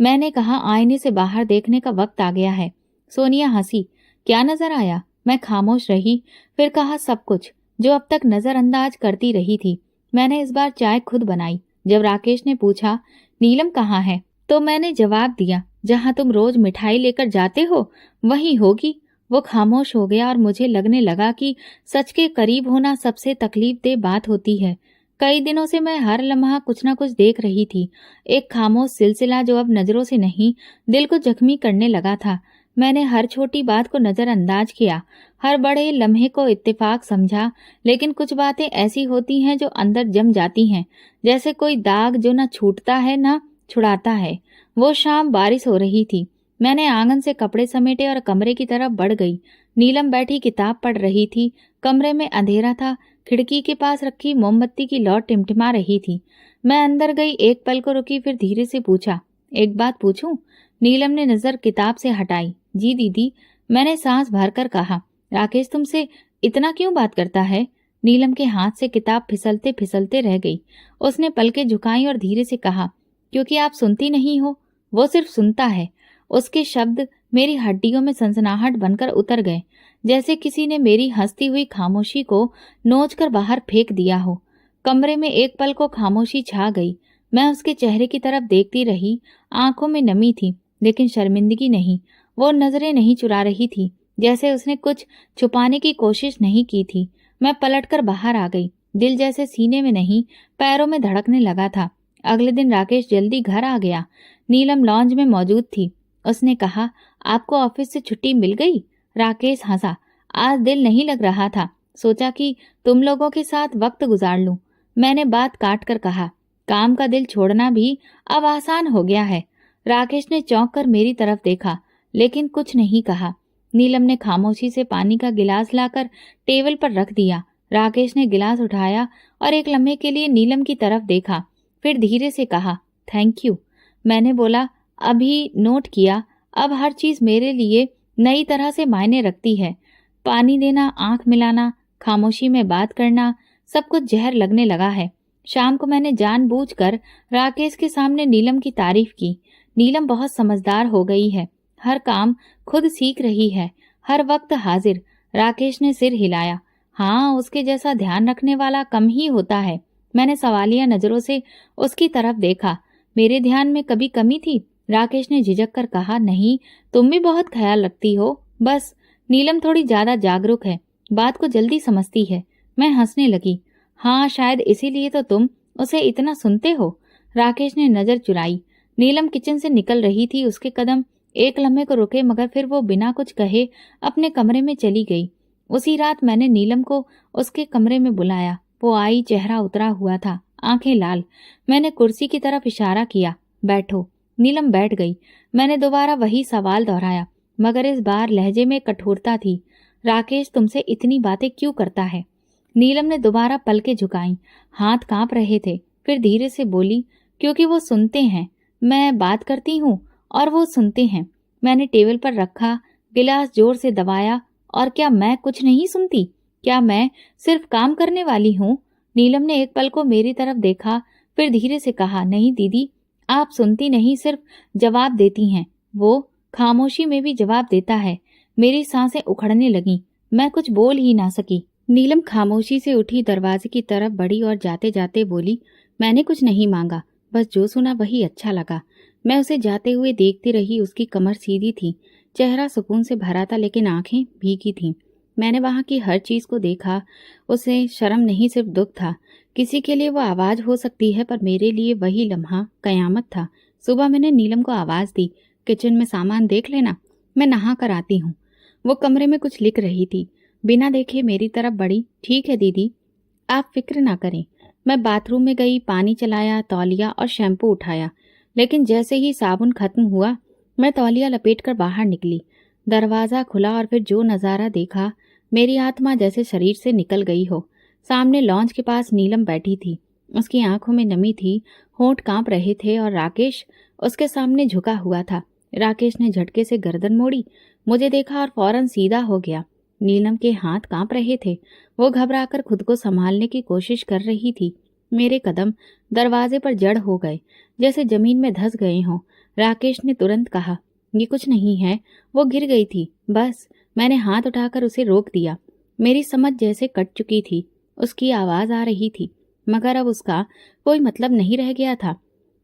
मैंने कहा, आईने से बाहर देखने का वक्त आ गया है। सोनिया हंसी। क्या नजर आया? मैं खामोश रही। फिर कहा, सब कुछ, जो अब तक नजरअंदाज करती रही थी। मैंने इस बार चाय खुद बनाई। जब राकेश ने पूछा, नीलम कहाँ है, तो मैंने जवाब दिया, जहाँ तुम रोज मिठाई लेकर जाते हो वहीं होगी। वो खामोश हो गया और मुझे लगने लगा कि सच के करीब होना सबसे तकलीफदेह बात होती है। कई दिनों से मैं हर लम्हा कुछ न कुछ देख रही थी, एक खामोश सिलसिला जो अब नजरों से नहीं, दिल को जख्मी करने लगा था। मैंने हर छोटी बात को नजरअंदाज किया, हर बड़े लम्हे को इत्तेफाक समझा, लेकिन कुछ बातें ऐसी होती हैं जो अंदर जम जाती हैं, जैसे कोई दाग जो न छूटता है न छुड़ाता है। वो शाम बारिश हो रही थी। मैंने आंगन से कपड़े समेटे और कमरे की तरफ बढ़ गई। नीलम बैठी किताब पढ़ रही थी। कमरे में अंधेरा था। खिड़की के पास रखी मोमबत्ती की लौ टिमटिमा रही थी। मैं अंदर गई, एक पल को रुकी, फिर धीरे से पूछा, एक बात पूछूं? नीलम ने नजर किताब से हटाई। जी दीदी, मैंने सांस भरकर कहा। राकेश तुमसे इतना क्यों बात करता है? नीलम के हाथ से किताब फिसलते फिसलते रह गई। उसने पलकें झुकाई और धीरे से कहा, क्योंकि आप सुनती नहीं हो। वो सिर्फ सुनता है। उसके शब्द मेरी हड्डियों में सनसनाहट बनकर उतर गए, जैसे किसी ने मेरी हंसती हुई खामोशी को नोचकर बाहर फेंक दिया हो। कमरे में एक पल को खामोशी छा गई। मैं उसके चेहरे की तरफ देखती रही। आंखों में नमी थी, लेकिन शर्मिंदगी नहीं। वो नजरें नहीं चुरा रही थी, जैसे उसने कुछ छुपाने की कोशिश नहीं की थी। मैं पलटकर बाहर आ गई। दिल जैसे सीने में नहीं, पैरों में धड़कने लगा था। अगले दिन राकेश जल्दी घर आ गया। नीलम लॉन्ज में मौजूद थी। उसने कहा, आपको ऑफिस से छुट्टी मिल गई? राकेश हंसा। आज दिल नहीं लग रहा था। सोचा कि तुम लोगों के साथ वक्त गुजार लूं। मैंने बात काट कर कहा, काम का दिल छोड़ना भी अब आसान हो गया है। राकेश ने चौंक कर मेरी तरफ देखा, लेकिन कुछ नहीं कहा। नीलम ने खामोशी से पानी का गिलास लाकर टेबल पर रख दिया। राकेश ने गिलास उठाया और एक लम्हे के लिए नीलम की तरफ देखा, फिर धीरे से कहा, थैंक यू। मैंने बोला, अभी नोट किया, अब हर चीज मेरे लिए नई तरह से मायने रखती है। पानी देना, आंख मिलाना, खामोशी में बात करना, सब कुछ जहर लगने लगा है। शाम को मैंने जानबूझकर राकेश के सामने नीलम की तारीफ की। नीलम बहुत समझदार हो गई है, हर काम खुद सीख रही है, हर वक्त हाजिर। राकेश ने सिर हिलाया। हाँ, उसके जैसा ध्यान रखने वाला कम ही होता है। मैंने सवालिया नजरों से उसकी तरफ देखा। मेरे ध्यान में कभी कमी थी? राकेश ने झिझक कर कहा, नहीं, तुम भी बहुत ख्याल रखती हो, बस नीलम थोड़ी ज्यादा जागरूक है, बात को जल्दी समझती है। मैं हंसने लगी। हाँ, शायद इसीलिए तो तुम उसे इतना सुनते हो। राकेश ने नजर चुराई। नीलम किचन से निकल रही थी। उसके कदम एक लम्हे को रुके, मगर फिर वो बिना कुछ कहे अपने कमरे में चली गई। उसी रात मैंने नीलम को उसके कमरे में बुलाया। वो आई, चेहरा उतरा हुआ था, आंखें लाल। मैंने कुर्सी की तरफ इशारा किया, बैठो। नीलम बैठ गई। मैंने दोबारा वही सवाल दोहराया, मगर इस बार लहजे में कठोरता थी। राकेश तुमसे इतनी बातें क्यों करता है? नीलम ने दोबारा पलकें झुकाई, हाथ कांप रहे थे। फिर धीरे से बोली, क्योंकि वो सुनते हैं। मैं बात करती हूँ और वो सुनते हैं। मैंने टेबल पर रखा गिलास जोर से दबाया। और क्या मैं कुछ नहीं सुनती? क्या मैं सिर्फ काम करने वाली हूँ? नीलम ने एक पल को मेरी तरफ देखा, फिर धीरे से कहा, नहीं दीदी, आप सुनती नहीं, सिर्फ जवाब देती हैं। वो खामोशी में भी जवाब देता है। मेरी सांसें उखड़ने लगीं। मैं कुछ बोल ही ना सकी। नीलम खामोशी से उठी, दरवाजे की तरफ बढ़ी और जाते जाते बोली, मैंने कुछ नहीं मांगा, बस जो सुना वही अच्छा लगा। मैं उसे जाते हुए देखती रही। उसकी कमर सीधी थी, चेहरा सुकून से भरा था, लेकिन आंखें भीगी थीं। मैंने वहां की हर चीज को देखा। उसे शर्म नहीं, सिर्फ दुख था। किसी के लिए वो आवाज हो सकती है, पर मेरे लिए वही लम्हा कयामत था। सुबह मैंने नीलम को आवाज दी, किचन में सामान देख लेना, मैं नहा कर आती हूँ। वो कमरे में कुछ लिख रही थी। बिना देखे मेरी तरफ बढ़ी। ठीक है दीदी, आप फिक्र ना करें। मैं बाथरूम में गई, पानी चलाया, तौलिया और शैम्पू उठाया, लेकिन जैसे ही साबुन खत्म हुआ, मैं तौलिया लपेटकर बाहर निकली। दरवाजा खुला और फिर जो नजारा देखा, मेरी आत्मा जैसे शरीर से निकल गई हो। सामने लॉन्च के पास नीलम बैठी थी। उसकी आंखों में नमी थी, होंठ कांप रहे थे, और राकेश उसके सामने झुका हुआ था। राकेश ने झटके से गर्दन मोड़ी, मुझे देखा और फौरन सीधा हो गया। नीलम के हाथ कांप रहे थे। वो घबराकर खुद को संभालने की कोशिश कर रही थी। मेरे कदम दरवाजे पर जड़ हो गए, जैसे जमीन में धंस गए हों। राकेश ने तुरंत कहा, ये कुछ नहीं है। वो गिर गई थी, बस। मैंने हाथ उठाकर उसे रोक दिया। मेरी समझ जैसे कट चुकी थी। उसकी आवाज आ रही थी, मगर अब उसका कोई मतलब नहीं रह गया था।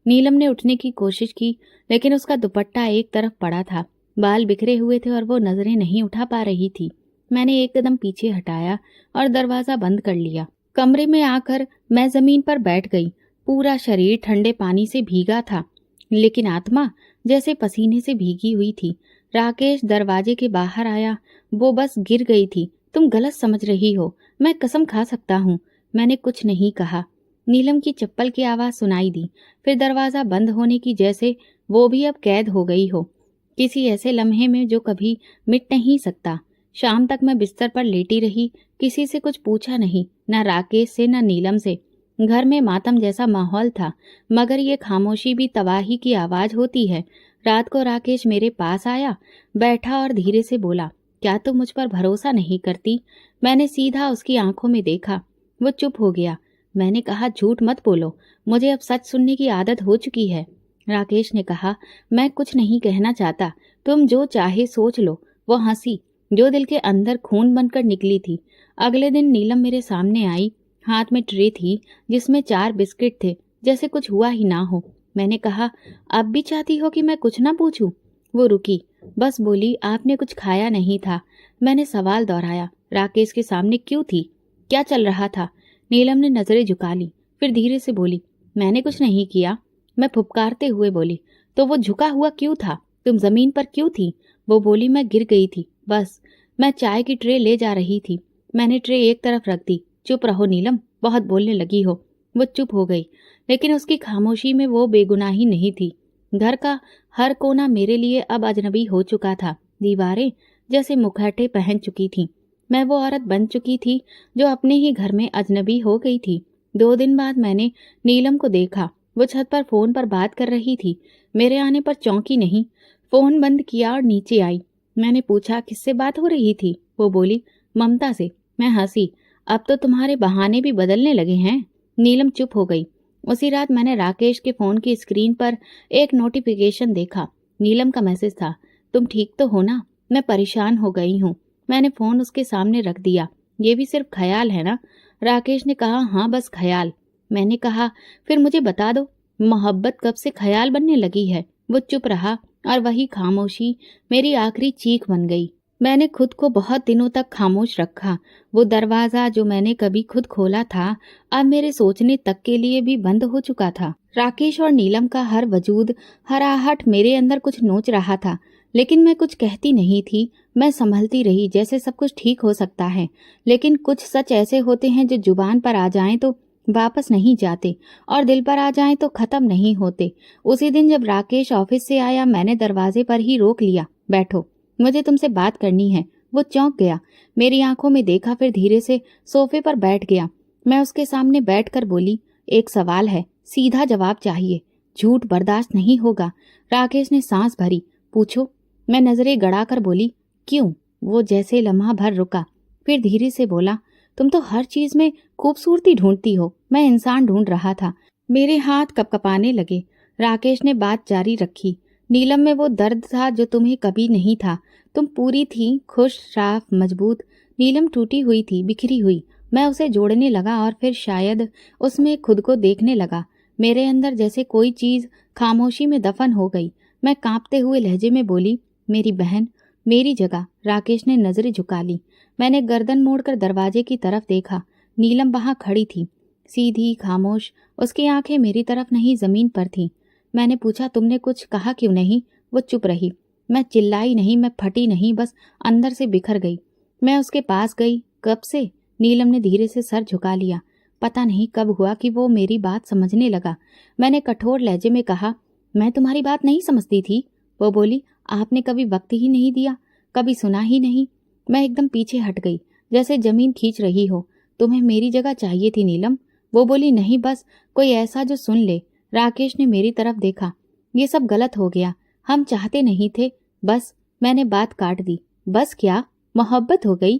नीलम ने उठने की कोशिश की, लेकिन उसका दुपट्टा एक तरफ पड़ा था, बाल बिखरे हुए थे और वो नजरें नहीं उठा पा रही थी। मैंने एक कदम पीछे हटाया और दरवाजा बंद कर लिया। कमरे में आकर मैं जमीन पर बैठ गई। पूरा शरीर ठंडे पानी से भीगा था, लेकिन आत्मा जैसे पसीने से भीगी हुई थी। राकेश दरवाजे के बाहर आया। वो बस गिर गई थी। तुम गलत समझ रही हो, मैं कसम खा सकता हूँ। मैंने कुछ नहीं कहा। नीलम की चप्पल की आवाज सुनाई दी, फिर दरवाजा बंद होने की, जैसे वो भी अब कैद हो गई हो। किसी ऐसे लम्हे में जो कभी मिट नहीं सकता। शाम तक मैं बिस्तर पर लेटी रही, किसी से कुछ पूछा नहीं, न राकेश से न नीलम से। घर में मातम जैसा माहौल था, मगर ये खामोशी भी तबाही की आवाज होती है। रात को राकेश मेरे पास आया, बैठा और धीरे से बोला, क्या तुम मुझ पर भरोसा नहीं करती? मैंने सीधा उसकी आंखों में देखा। वो चुप हो गया। मैंने कहा, झूठ मत बोलो, मुझे अब सच सुनने की आदत हो चुकी है। राकेश ने कहा, मैं कुछ नहीं कहना चाहता, तुम जो चाहे सोच लो। वो हंसी जो दिल के अंदर खून बनकर निकली थी। अगले दिन नीलम मेरे सामने आई, हाथ में ट्रे थी जिसमें 4 बिस्किट थे, जैसे कुछ हुआ ही ना हो। मैंने कहा, अब भी चाहती हो कि मैं कुछ ना पूछूं? वो रुकी, बस बोली, आपने कुछ खाया नहीं था। मैंने सवाल दोहराया, राकेश के सामने क्यों थी? क्या चल रहा था? नीलम ने नजरें झुका ली, फिर धीरे से बोली, मैंने कुछ नहीं किया। मैं फुपकारते हुए बोली, तो वो झुका हुआ क्यों था? तुम जमीन पर क्यों थी? वो बोली, मैं गिर गई थी बस। मैं चाय की ट्रे ले जा रही थी। मैंने ट्रे एक तरफ रख दी। चुप रहो नीलम, बहुत बोलने लगी हो। वो चुप हो गई, लेकिन उसकी खामोशी में वो बेगुनाही नहीं थी। घर का हर कोना मेरे लिए अब अजनबी हो चुका था। दीवारें जैसे मुखौटे पहन चुकी थीं। मैं वो औरत बन चुकी थी जो अपने ही घर में अजनबी हो गई थी। 2 दिन बाद मैंने नीलम को देखा। वो छत पर फोन पर बात कर रही थी। मेरे आने पर चौंकी नहीं, फोन बंद किया और नीचे आई। मैंने पूछा, किससे बात हो रही थी? वो बोली, ममता से। मैं हंसी, अब तो तुम्हारे बहाने भी बदलने लगे हैं। नीलम चुप हो गई। उसी रात मैंने राकेश के फोन की स्क्रीन पर एक नोटिफिकेशन देखा। नीलम का मैसेज था, तुम ठीक तो हो ना? मैं परेशान हो गई हूँ। मैंने फोन उसके सामने रख दिया। ये भी सिर्फ ख्याल है ना? राकेश ने कहा, हाँ बस ख्याल। मैंने कहा, फिर मुझे बता दो, मोहब्बत कब से ख्याल बनने लगी है? वो चुप रहा और वही खामोशी मेरी आखिरी चीख बन गई। मैंने खुद को बहुत दिनों तक खामोश रखा। वो दरवाजा जो मैंने कभी खुद खोला था, अब मेरे सोचने तक के लिए भी बंद हो चुका था। राकेश और नीलम का हर वजूद, हर आहट मेरे अंदर कुछ नोच रहा था, लेकिन मैं कुछ कहती नहीं थी। मैं संभलती रही, जैसे सब कुछ ठीक हो सकता है। लेकिन कुछ सच ऐसे होते हैं जो जुबान पर आ जाएं तो वापस नहीं जाते, और दिल पर आ जाएं तो खत्म नहीं होते। उसी दिन जब राकेश ऑफिस से आया, मैंने दरवाजे पर ही रोक लिया, बैठो, मुझे तुमसे बात करनी है। वो चौंक गया, मेरी आंखों में देखा, फिर धीरे से सोफे पर बैठ गया। मैं उसके सामने बैठकर बोली, एक सवाल है, सीधा जवाब चाहिए, झूठ बर्दाश्त नहीं होगा। राकेश ने सांस भरी, पूछो। मैं नजरें गड़ाकर बोली, क्यों? वो जैसे लम्हा भर रुका, फिर धीरे से बोला, तुम तो हर चीज में खूबसूरती ढूंढती हो, मैं इंसान ढूंढ रहा था। मेरे हाथ कपकपाने लगे। राकेश ने बात जारी रखी, नीलम में वो दर्द था जो तुम्हें कभी नहीं था। तुम पूरी थी, खुश, साफ, मजबूत। नीलम टूटी हुई थी, बिखरी हुई। मैं उसे जोड़ने लगा और फिर शायद उसमें खुद को देखने लगा। मेरे अंदर जैसे कोई चीज खामोशी में दफन हो गई। मैं कांपते हुए लहजे में बोली, मेरी बहन, मेरी जगह। राकेश ने नजरें झुका ली। मैंने गर्दन मोड़कर दरवाजे की तरफ देखा। नीलम वहां खड़ी थी, सीधी, खामोश। उसकी आंखें मेरी तरफ नहीं, जमीन पर थीं। मैंने पूछा, तुमने कुछ कहा क्यों नहीं? वो चुप रही। मैं चिल्लाई नहीं, मैं फटी नहीं, बस अंदर से बिखर गई। मैं उसके पास गई, कब से? नीलम ने धीरे से सर झुका लिया। पता नहीं कब हुआ कि वो मेरी बात समझने लगा। मैंने कठोर लहजे में कहा, मैं तुम्हारी बात नहीं समझती थी। वो बोली, आपने कभी वक्त ही नहीं दिया, कभी सुना ही नहीं। मैं एकदम पीछे हट गई, जैसे जमीन खींच रही हो। तुम्हें मेरी जगह चाहिए थी नीलम। वो बोली, नहीं, बस कोई ऐसा जो सुन ले। राकेश ने मेरी तरफ देखा। ये सब गलत हो गया, हम चाहते नहीं थे, बस। मैंने बात काट दी। बस क्या? मोहब्बत हो गई।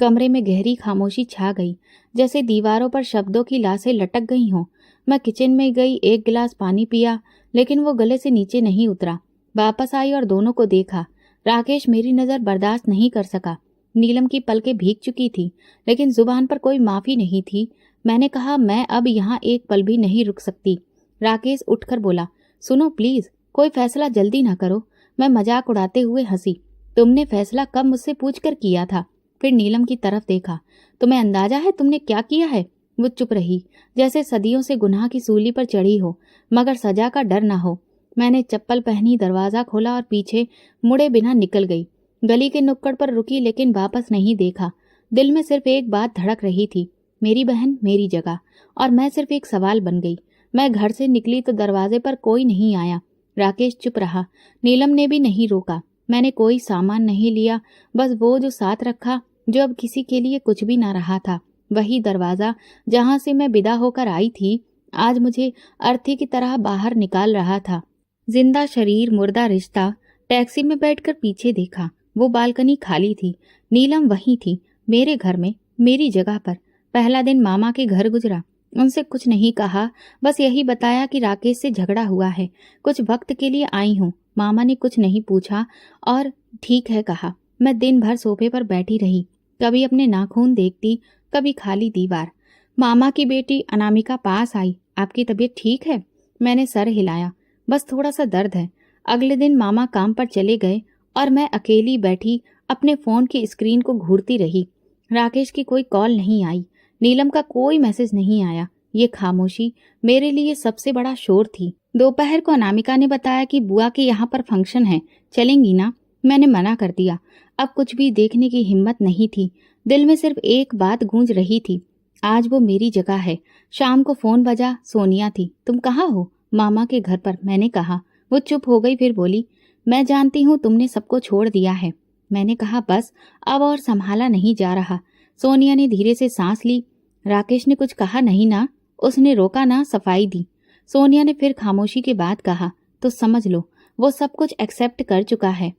कमरे में गहरी खामोशी छा गई, जैसे दीवारों पर शब्दों की लाशें लटक गई हों। मैं किचन में गई, एक गिलास पानी पिया, लेकिन वो गले से नीचे नहीं उतरा। वापस आई और दोनों को देखा। राकेश मेरी नजर बर्दाश्त नहीं कर सका। नीलम की पलकें भीग चुकी थी, लेकिन जुबान पर कोई माफी नहीं थी। मैंने कहा, मैं अब यहाँ एक पल भी नहीं रुक सकती। राकेश उठकर बोला, सुनो प्लीज, कोई फैसला जल्दी ना करो। मैं मजाक उड़ाते हुए हंसी। तुमने फैसला कब मुझसे पूछकर किया था? फिर नीलम की तरफ देखा। तुम्हें अंदाजा है तुमने क्या किया है? वो चुप रही, जैसे सदियों से गुनाह की सूली पर चढ़ी हो, मगर सजा का डर ना हो। मैंने चप्पल पहनी, दरवाजा खोला और पीछे मुड़े बिना निकल गई। गली के नुक्कड़ पर रुकी, लेकिन वापस नहीं देखा। दिल में सिर्फ एक बात धड़क रही थी, मेरी बहन, मेरी जगह। और मैं सिर्फ एक सवाल बन गई। मैं घर से निकली तो दरवाजे पर कोई नहीं आया। राकेश चुप रहा। नीलम ने भी नहीं रोका। मैंने कोई सामान नहीं लिया, बस वो जो साथ रखा, जो अब किसी के लिए कुछ भी ना रहा था। वही दरवाजा जहां से मैं विदा होकर आई थी, आज मुझे अर्थी की तरह बाहर निकाल रहा था। जिंदा शरीर मुर्दा रिश्ता। टैक्सी में बैठकर पीछे देखा, वो बालकनी खाली थी। नीलम वहीं थी, मेरे घर में, मेरी जगह पर। पहला दिन मामा के घर गुजरा। उनसे कुछ नहीं कहा, बस यही बताया कि राकेश से झगड़ा हुआ है, कुछ वक्त के लिए आई हूँ। मामा ने कुछ नहीं पूछा और ठीक है कहा। मैं दिन भर सोफे पर बैठी रही, कभी अपने नाखून देखती, कभी खाली दीवार। मामा की बेटी अनामिका पास आई। आपकी तबीयत ठीक है? मैंने सर हिलाया। बस थोड़ा सा दर्द है। अगले दिन मामा काम पर चले गए और मैं अकेली बैठी अपने फोन की स्क्रीन को घूरती रही। राकेश की कोई कॉल नहीं आई, नीलम का कोई मैसेज नहीं आया। ये खामोशी मेरे लिए सबसे बड़ा शोर थी। दोपहर को अनामिका ने बताया कि बुआ के यहाँ पर फंक्शन है, चलेंगी ना? मैंने मना कर दिया। अब कुछ भी देखने की हिम्मत नहीं थी। दिल में सिर्फ एक बात गूंज रही थी, आज वो मेरी जगह है। शाम को फोन बजा, सोनिया थी। तुम कहाँ हो? मामा के घर पर, मैंने कहा। वो चुप हो गई, फिर बोली, मैं जानती हूँ तुमने सबको छोड़ दिया है। मैंने कहा बस, अब और संभाला नहीं जा रहा। सोनिया ने धीरे से सांस ली। राकेश ने कुछ कहा नहीं ना? उसने रोका ना, सफाई दी। सोनिया ने फिर खामोशी के बाद कहा, तो समझ लो वो सब कुछ एक्सेप्ट कर चुका है।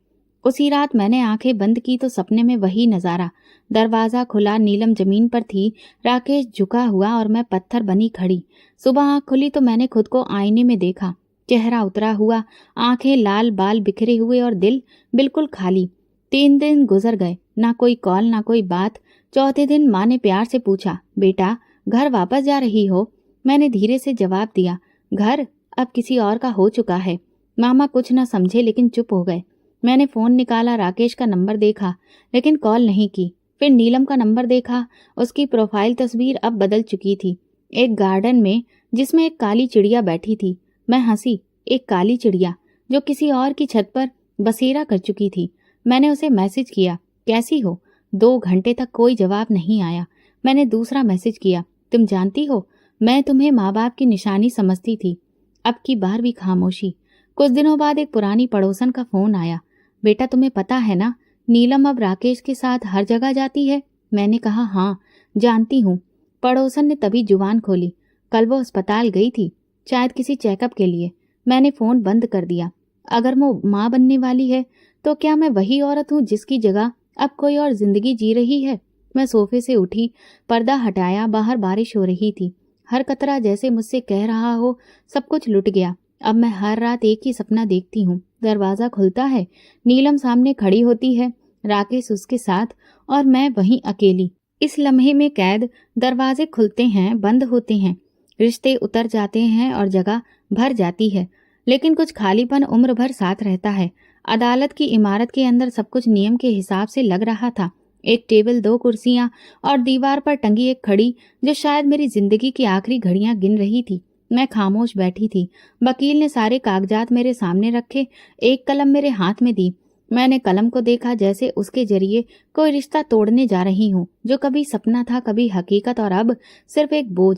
उसी रात मैंने आंखें बंद की तो सपने में वही नजारा। दरवाजा खुला, नीलम जमीन पर थी, राकेश झुका हुआ और मैं पत्थर बनी खड़ी। सुबह आंख खुली तो मैंने खुद को आईने में देखा। चेहरा उतरा हुआ, आंखें लाल, बाल बिखरे हुए और दिल बिल्कुल खाली। 3 दिन गुजर गए, ना कोई कॉल ना कोई बात। चौथे दिन माँ ने प्यार से पूछा, बेटा घर वापस जा रही हो? मैंने धीरे से जवाब दिया, घर अब किसी और का हो चुका है। मामा कुछ न समझे लेकिन चुप हो गए। मैंने फोन निकाला, राकेश का नंबर देखा लेकिन कॉल नहीं की। फिर नीलम का नंबर देखा, उसकी प्रोफाइल तस्वीर अब बदल चुकी थी। एक गार्डन में जिसमें एक काली चिड़िया बैठी थी। मैं हंसी, एक काली चिड़िया जो किसी और की छत पर बसेरा कर चुकी थी। मैंने उसे मैसेज किया, कैसी हो? 2 घंटे तक कोई जवाब नहीं आया। मैंने दूसरा मैसेज किया, तुम जानती हो मैं तुम्हें माँ बाप की निशानी समझती थी। अब की बार भी खामोशी। कुछ दिनों बाद एक पुरानी पड़ोसन का फोन आया, बेटा तुम्हें पता है ना नीलम अब राकेश के साथ हर जगह जाती है? मैंने कहा हाँ जानती हूँ। पड़ोसन ने तभी जुबान खोली, कल वो अस्पताल गई थी, शायद किसी चेकअप के लिए। मैंने फोन बंद कर दिया। अगर वो माँ बनने वाली है तो क्या मैं वही औरत हूँ जिसकी जगह अब कोई और जिंदगी जी रही है? मैं सोफे से उठी, पर्दा हटाया। बाहर बारिश हो रही थी। हर कतरा जैसे मुझसे कह रहा हो सब कुछ लुट गया। अब मैं हर रात एक ही सपना देखती हूँ। दरवाजा खुलता है, नीलम सामने खड़ी होती है, राकेश उसके साथ और मैं वहीं अकेली। इस लम्हे में कैद। दरवाजे खुलते हैं, बंद होते हैं, रिश्ते उतर जाते हैं और जगह भर जाती है, लेकिन कुछ खालीपन उम्र भर साथ रहता है। अदालत की इमारत के अंदर सब कुछ नियम के हिसाब से लग रहा था। एक टेबल, 2 कुर्सियां और दीवार पर टंगी एक घड़ी जो शायद मेरी जिंदगी की आखिरी घड़ियां गिन रही थी। मैं खामोश बैठी थी। वकील ने सारे कागजात मेरे सामने रखे, एक कलम मेरे हाथ में दी। मैंने कलम को देखा जैसे उसके जरिए कोई रिश्ता तोड़ने जा रही हूँ, जो कभी सपना था, कभी हकीकत और अब सिर्फ एक बोझ।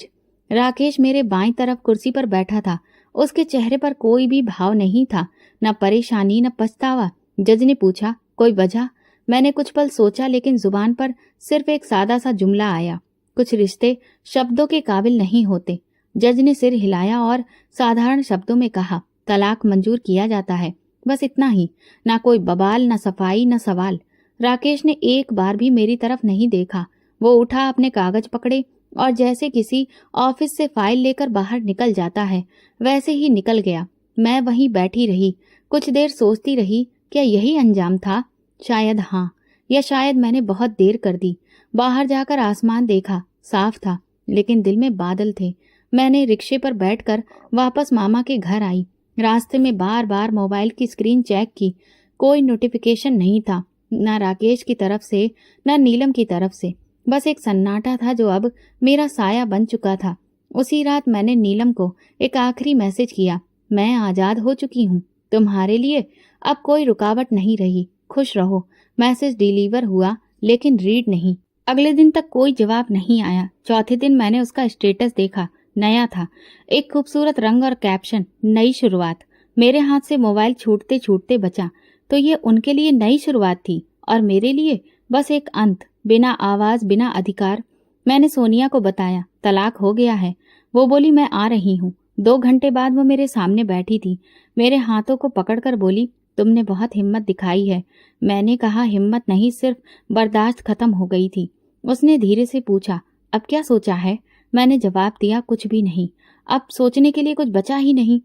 राकेश मेरे बाईं तरफ कुर्सी पर बैठा था। उसके चेहरे पर कोई भी भाव नहीं था, न परेशानी न पछतावा। जज ने पूछा, कोई वजह? मैंने कुछ पल सोचा, लेकिन जुबान पर सिर्फ एक सादा सा जुमला आया, कुछ रिश्ते शब्दों के काबिल नहीं होते। जज ने सिर हिलाया और साधारण शब्दों में कहा, तलाक मंजूर किया जाता है। बस इतना ही, ना कोई बवाल, ना सफाई, ना सवाल। राकेश ने एक बार भी मेरी तरफ नहीं देखा। वो उठा, अपने कागज पकड़े और जैसे किसी ऑफिस से फाइल लेकर बाहर निकल जाता है वैसे ही निकल गया। मैं वहीं बैठी रही, कुछ देर सोचती रही, क्या यही अंजाम था? शायद हाँ, या शायद मैंने बहुत देर कर दी। बाहर जाकर आसमान देखा, साफ था, लेकिन दिल में बादल थे। मैंने रिक्शे पर बैठकर वापस मामा के घर आई। रास्ते में बार बार मोबाइल की स्क्रीन चेक की, कोई नोटिफिकेशन नहीं था, ना राकेश की तरफ से ना नीलम की तरफ से। बस एक सन्नाटा था जो अब मेरा साया बन चुका था। उसी रात मैंने नीलम को एक आखिरी मैसेज किया, मैं आजाद हो चुकी हूँ, तुम्हारे लिए अब कोई रुकावट नहीं रही, खुश रहो। मैसेज डिलीवर हुआ लेकिन रीड नहीं। अगले दिन तक कोई जवाब नहीं आया। चौथे दिन मैंने उसका स्टेटस देखा, नया था, एक खूबसूरत रंग और कैप्शन, नई शुरुआत। मेरे हाथ से मोबाइल छूटते छूटते बचा तो ये उनके लिए नई शुरुआत थी और मेरे लिए बस एक अंत, बिना आवाज, बिना अधिकार। मैंने सोनिया को बताया तलाक हो गया है। वो बोली मैं आ रही हूँ। 2 घंटे बाद वो मेरे सामने बैठी थी, मेरे हाथों को पकड़कर बोली तुमने बहुत हिम्मत दिखाई है। मैंने कहा हिम्मत नहीं, सिर्फ बर्दाश्त खत्म हो गई थी। उसने धीरे से पूछा अब क्या सोचा है? मैंने जवाब दिया कुछ भी नहीं, अब सोचने के लिए कुछ बचा ही नहीं।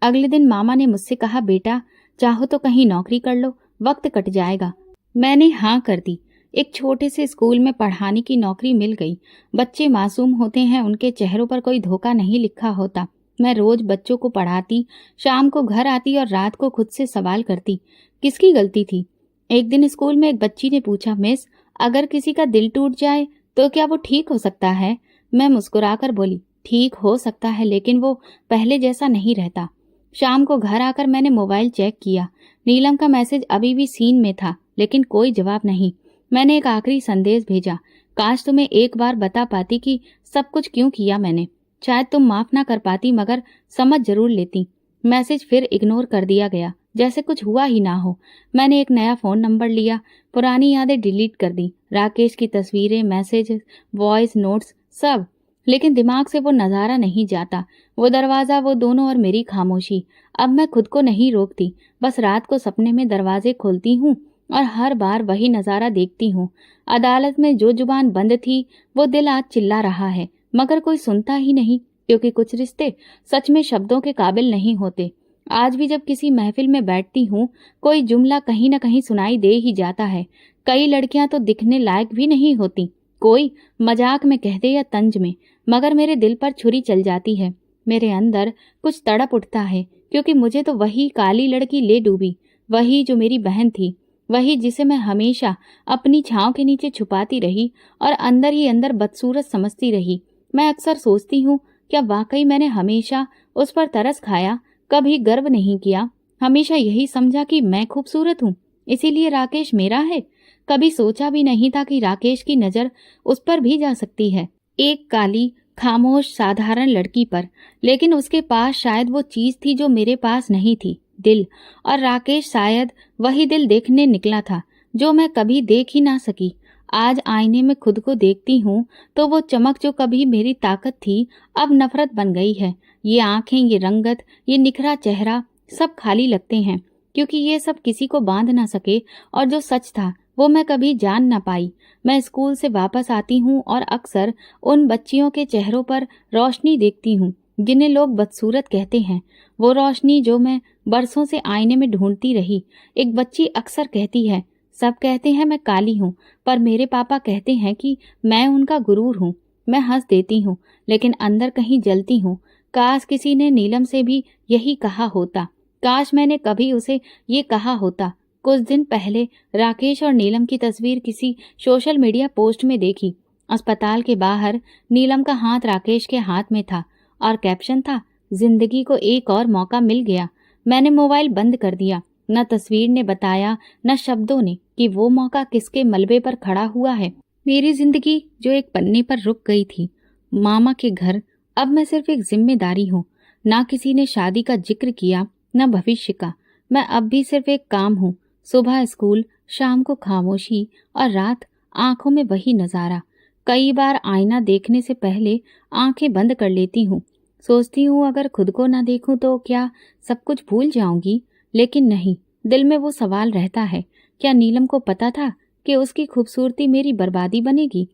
अगले दिन मामा ने मुझसे कहा बेटा चाहो तो कहीं नौकरी कर लो, वक्त कट जाएगा। मैंने हाँ कर दी। एक छोटे से स्कूल में पढ़ाने की नौकरी मिल गई। बच्चे मासूम होते हैं, उनके चेहरों पर कोई धोखा नहीं लिखा होता। मैं रोज बच्चों को पढ़ाती, शाम को घर आती और रात को खुद से सवाल करती किसकी गलती थी। एक दिन स्कूल में एक बच्ची ने पूछा मिस अगर किसी का दिल टूट जाए तो क्या वो ठीक हो सकता है? मैं मुस्कुराकर बोली ठीक हो सकता है, लेकिन वो पहले जैसा नहीं रहता। शाम को घर आकर मैंने मोबाइल चेक किया। नीलम का मैसेज अभी भी सीन में था, लेकिन कोई जवाब नहीं। मैंने एक आखिरी संदेश भेजा, काश तुम्हें एक बार बता पाती कि सब कुछ क्यों किया मैंने। शायद तुम माफ ना कर पाती, मगर समझ जरूर लेती। मैसेज फिर इग्नोर कर दिया गया, जैसे कुछ हुआ ही ना हो। मैंने एक नया फोन नंबर लिया, पुरानी यादें डिलीट कर दी, राकेश की तस्वीरें, मैसेज, वॉइस नोट्स, सब। लेकिन दिमाग से वो नजारा नहीं जाता, वो दरवाजा, वो दोनों और मेरी खामोशी। अब मैं खुद को नहीं रोकती, बस रात को सपने में दरवाजे खोलती हूँ और हर बार वही नजारा देखती हूँ। अदालत में जो जुबान बंद थी वो दिल आज चिल्ला रहा है, मगर कोई सुनता ही नहीं, क्योंकि कुछ रिश्ते सच में शब्दों के काबिल नहीं होते। आज भी जब किसी महफिल में बैठती हूँ, कोई जुमला कहीं न कहीं सुनाई दे ही जाता है। कई लड़कियां तो दिखने लायक भी नहीं होती, कोई मजाक में कह दे या तंज में, मगर मेरे दिल पर छुरी चल जाती है। मेरे अंदर कुछ तड़प उठता है, क्योंकि मुझे तो वही काली लड़की ले डूबी, वही जो मेरी बहन थी, वही जिसे मैं हमेशा अपनी छांव के नीचे छुपाती रही और अंदर ही अंदर बदसूरत समझती रही। मैं अक्सर सोचती हूँ क्या वाकई मैंने हमेशा उस पर तरस खाया, कभी गर्व नहीं किया, हमेशा यही समझा कि मैं खूबसूरत हूँ, इसीलिए राकेश मेरा है। कभी सोचा भी नहीं था कि राकेश की नजर उस पर भी जा सकती है, एक काली खामोश साधारण लड़की पर। लेकिन उसके पास शायद वो चीज थी जो मेरे पास नहीं थी, दिल। और राकेश शायद वही दिल देखने निकला था जो मैं कभी देख ही ना सकी। आज आईने में खुद को देखती हूँ तो वो चमक जो कभी मेरी ताकत थी अब नफरत बन गई है। ये आंखें, ये रंगत, ये निखरा चेहरा सब खाली लगते हैं, क्योंकि ये सब किसी को बांध ना सके और जो सच था वो मैं कभी जान ना पाई। मैं स्कूल से वापस आती हूँ और अक्सर उन बच्चियों के चेहरों पर रोशनी देखती हूँ जिन्हें लोग बदसूरत कहते हैं, वो रोशनी जो मैं बरसों से आईने में ढूंढती रही। एक बच्ची अक्सर कहती है सब कहते हैं मैं काली हूँ, पर मेरे पापा कहते हैं कि मैं उनका गुरूर हूँ। मैं हंस देती हूँ, लेकिन अंदर कहीं जलती हूँ। काश किसी ने नीलम से भी यही कहा होता, काश मैंने कभी उसे ये कहा होता। कुछ दिन पहले राकेश और नीलम की तस्वीर किसी सोशल मीडिया पोस्ट में देखी। अस्पताल के बाहर नीलम का हाथ राकेश के हाथ में था और कैप्शन था जिंदगी को एक और मौका मिल गया। मैंने मोबाइल बंद कर दिया। न तस्वीर ने बताया, न शब्दों ने कि वो मौका किसके मलबे पर खड़ा हुआ है। मेरी जिंदगी जो एक पन्ने पर रुक गई थी, मामा के घर, अब मैं सिर्फ एक जिम्मेदारी हूँ। ना किसी ने शादी का जिक्र किया, न भविष्य का। मैं अब भी सिर्फ एक काम हूँ, सुबह स्कूल, शाम को खामोशी और रात आंखों में वही नजारा। कई बार आईना देखने से पहले आंखें बंद कर लेती हूँ। सोचती हूँ अगर खुद को ना देखूं तो क्या सब कुछ भूल जाऊंगी, लेकिन नहीं, दिल में वो सवाल रहता है, क्या नीलम को पता था कि उसकी खूबसूरती मेरी बर्बादी बनेगी?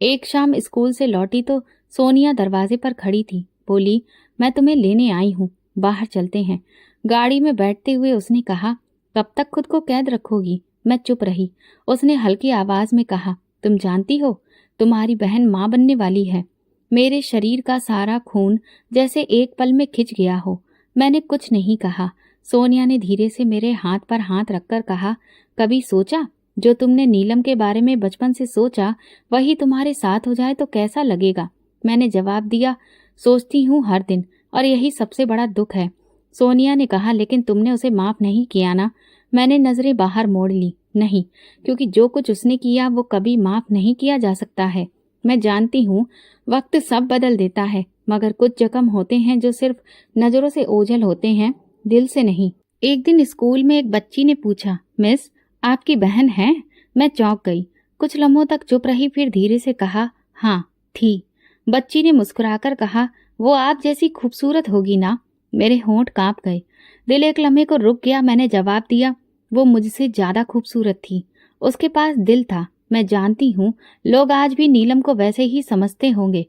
एक शाम स्कूल से लौटी तो सोनिया दरवाजे पर खड़ी थी। बोली मैं तुम्हें लेने आई हूँ, बाहर चलते हैं। गाड़ी में बैठते हुए उसने कहा कब तक खुद को कैद रखोगी? मैं चुप रही। उसने हल्की आवाज में कहा तुम जानती हो तुम्हारी बहन माँ बनने वाली है। मेरे शरीर का सारा खून जैसे एक पल में खिंच गया हो। मैंने कुछ नहीं कहा। सोनिया ने धीरे से मेरे हाथ पर हाथ रखकर कहा कभी सोचा जो तुमने नीलम के बारे में बचपन से सोचा वही तुम्हारे साथ हो जाए तो कैसा लगेगा? मैंने जवाब दिया सोचती हूँ हर दिन, और यही सबसे बड़ा दुख है। सोनिया ने कहा लेकिन तुमने उसे माफ नहीं किया ना? मैंने नजरें बाहर मोड़ ली। नहीं, क्योंकि जो कुछ उसने किया वो कभी माफ नहीं किया जा सकता है। मैं जानती हूँ वक्त सब बदल देता है, मगर कुछ जख्म होते हैं जो सिर्फ नजरों से ओझल होते हैं, दिल से नहीं। एक दिन स्कूल में एक बच्ची ने पूछा, मिस आपकी बहन है? मैं चौंक गई। कुछ लम्हों तक चुप रही, फिर धीरे से कहा, हाँ थी। बच्ची ने मुस्कुराकर कहा, वो आप जैसी खूबसूरत होगी ना। मेरे होंठ कांप गए। दिल एक लम्हे को रुक गया। मैंने जवाब दिया, वो मुझसे ज्यादा खूबसूरत थी। उसके पास दिल था। मैं जानती हूँ लोग आज भी नीलम को वैसे ही समझते होंगे,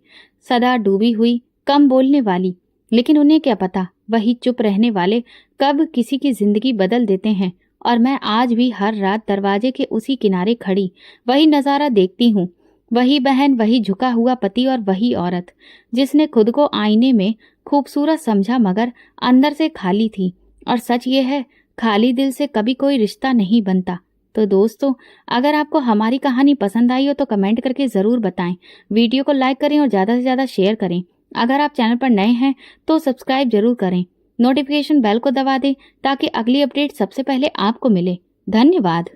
सदा डूबी हुई, कम बोलने वाली। लेकिन उन्हें क्या पता, वही चुप रहने वाले कब किसी की जिंदगी बदल देते हैं। और मैं आज भी हर रात दरवाजे के उसी किनारे खड़ी वही नजारा देखती हूँ। वही बहन, वही झुका हुआ पति और वही औरत जिसने खुद को आईने में खूबसूरत समझा मगर अंदर से खाली थी। और सच ये है, खाली दिल से कभी कोई रिश्ता नहीं बनता। तो दोस्तों, अगर आपको हमारी कहानी पसंद आई हो तो कमेंट करके ज़रूर बताएं। वीडियो को लाइक करें और ज़्यादा से ज़्यादा शेयर करें। अगर आप चैनल पर नए हैं तो सब्सक्राइब जरूर करें। नोटिफिकेशन बेल को दबा दें ताकि अगली अपडेट सबसे पहले आपको मिले। धन्यवाद।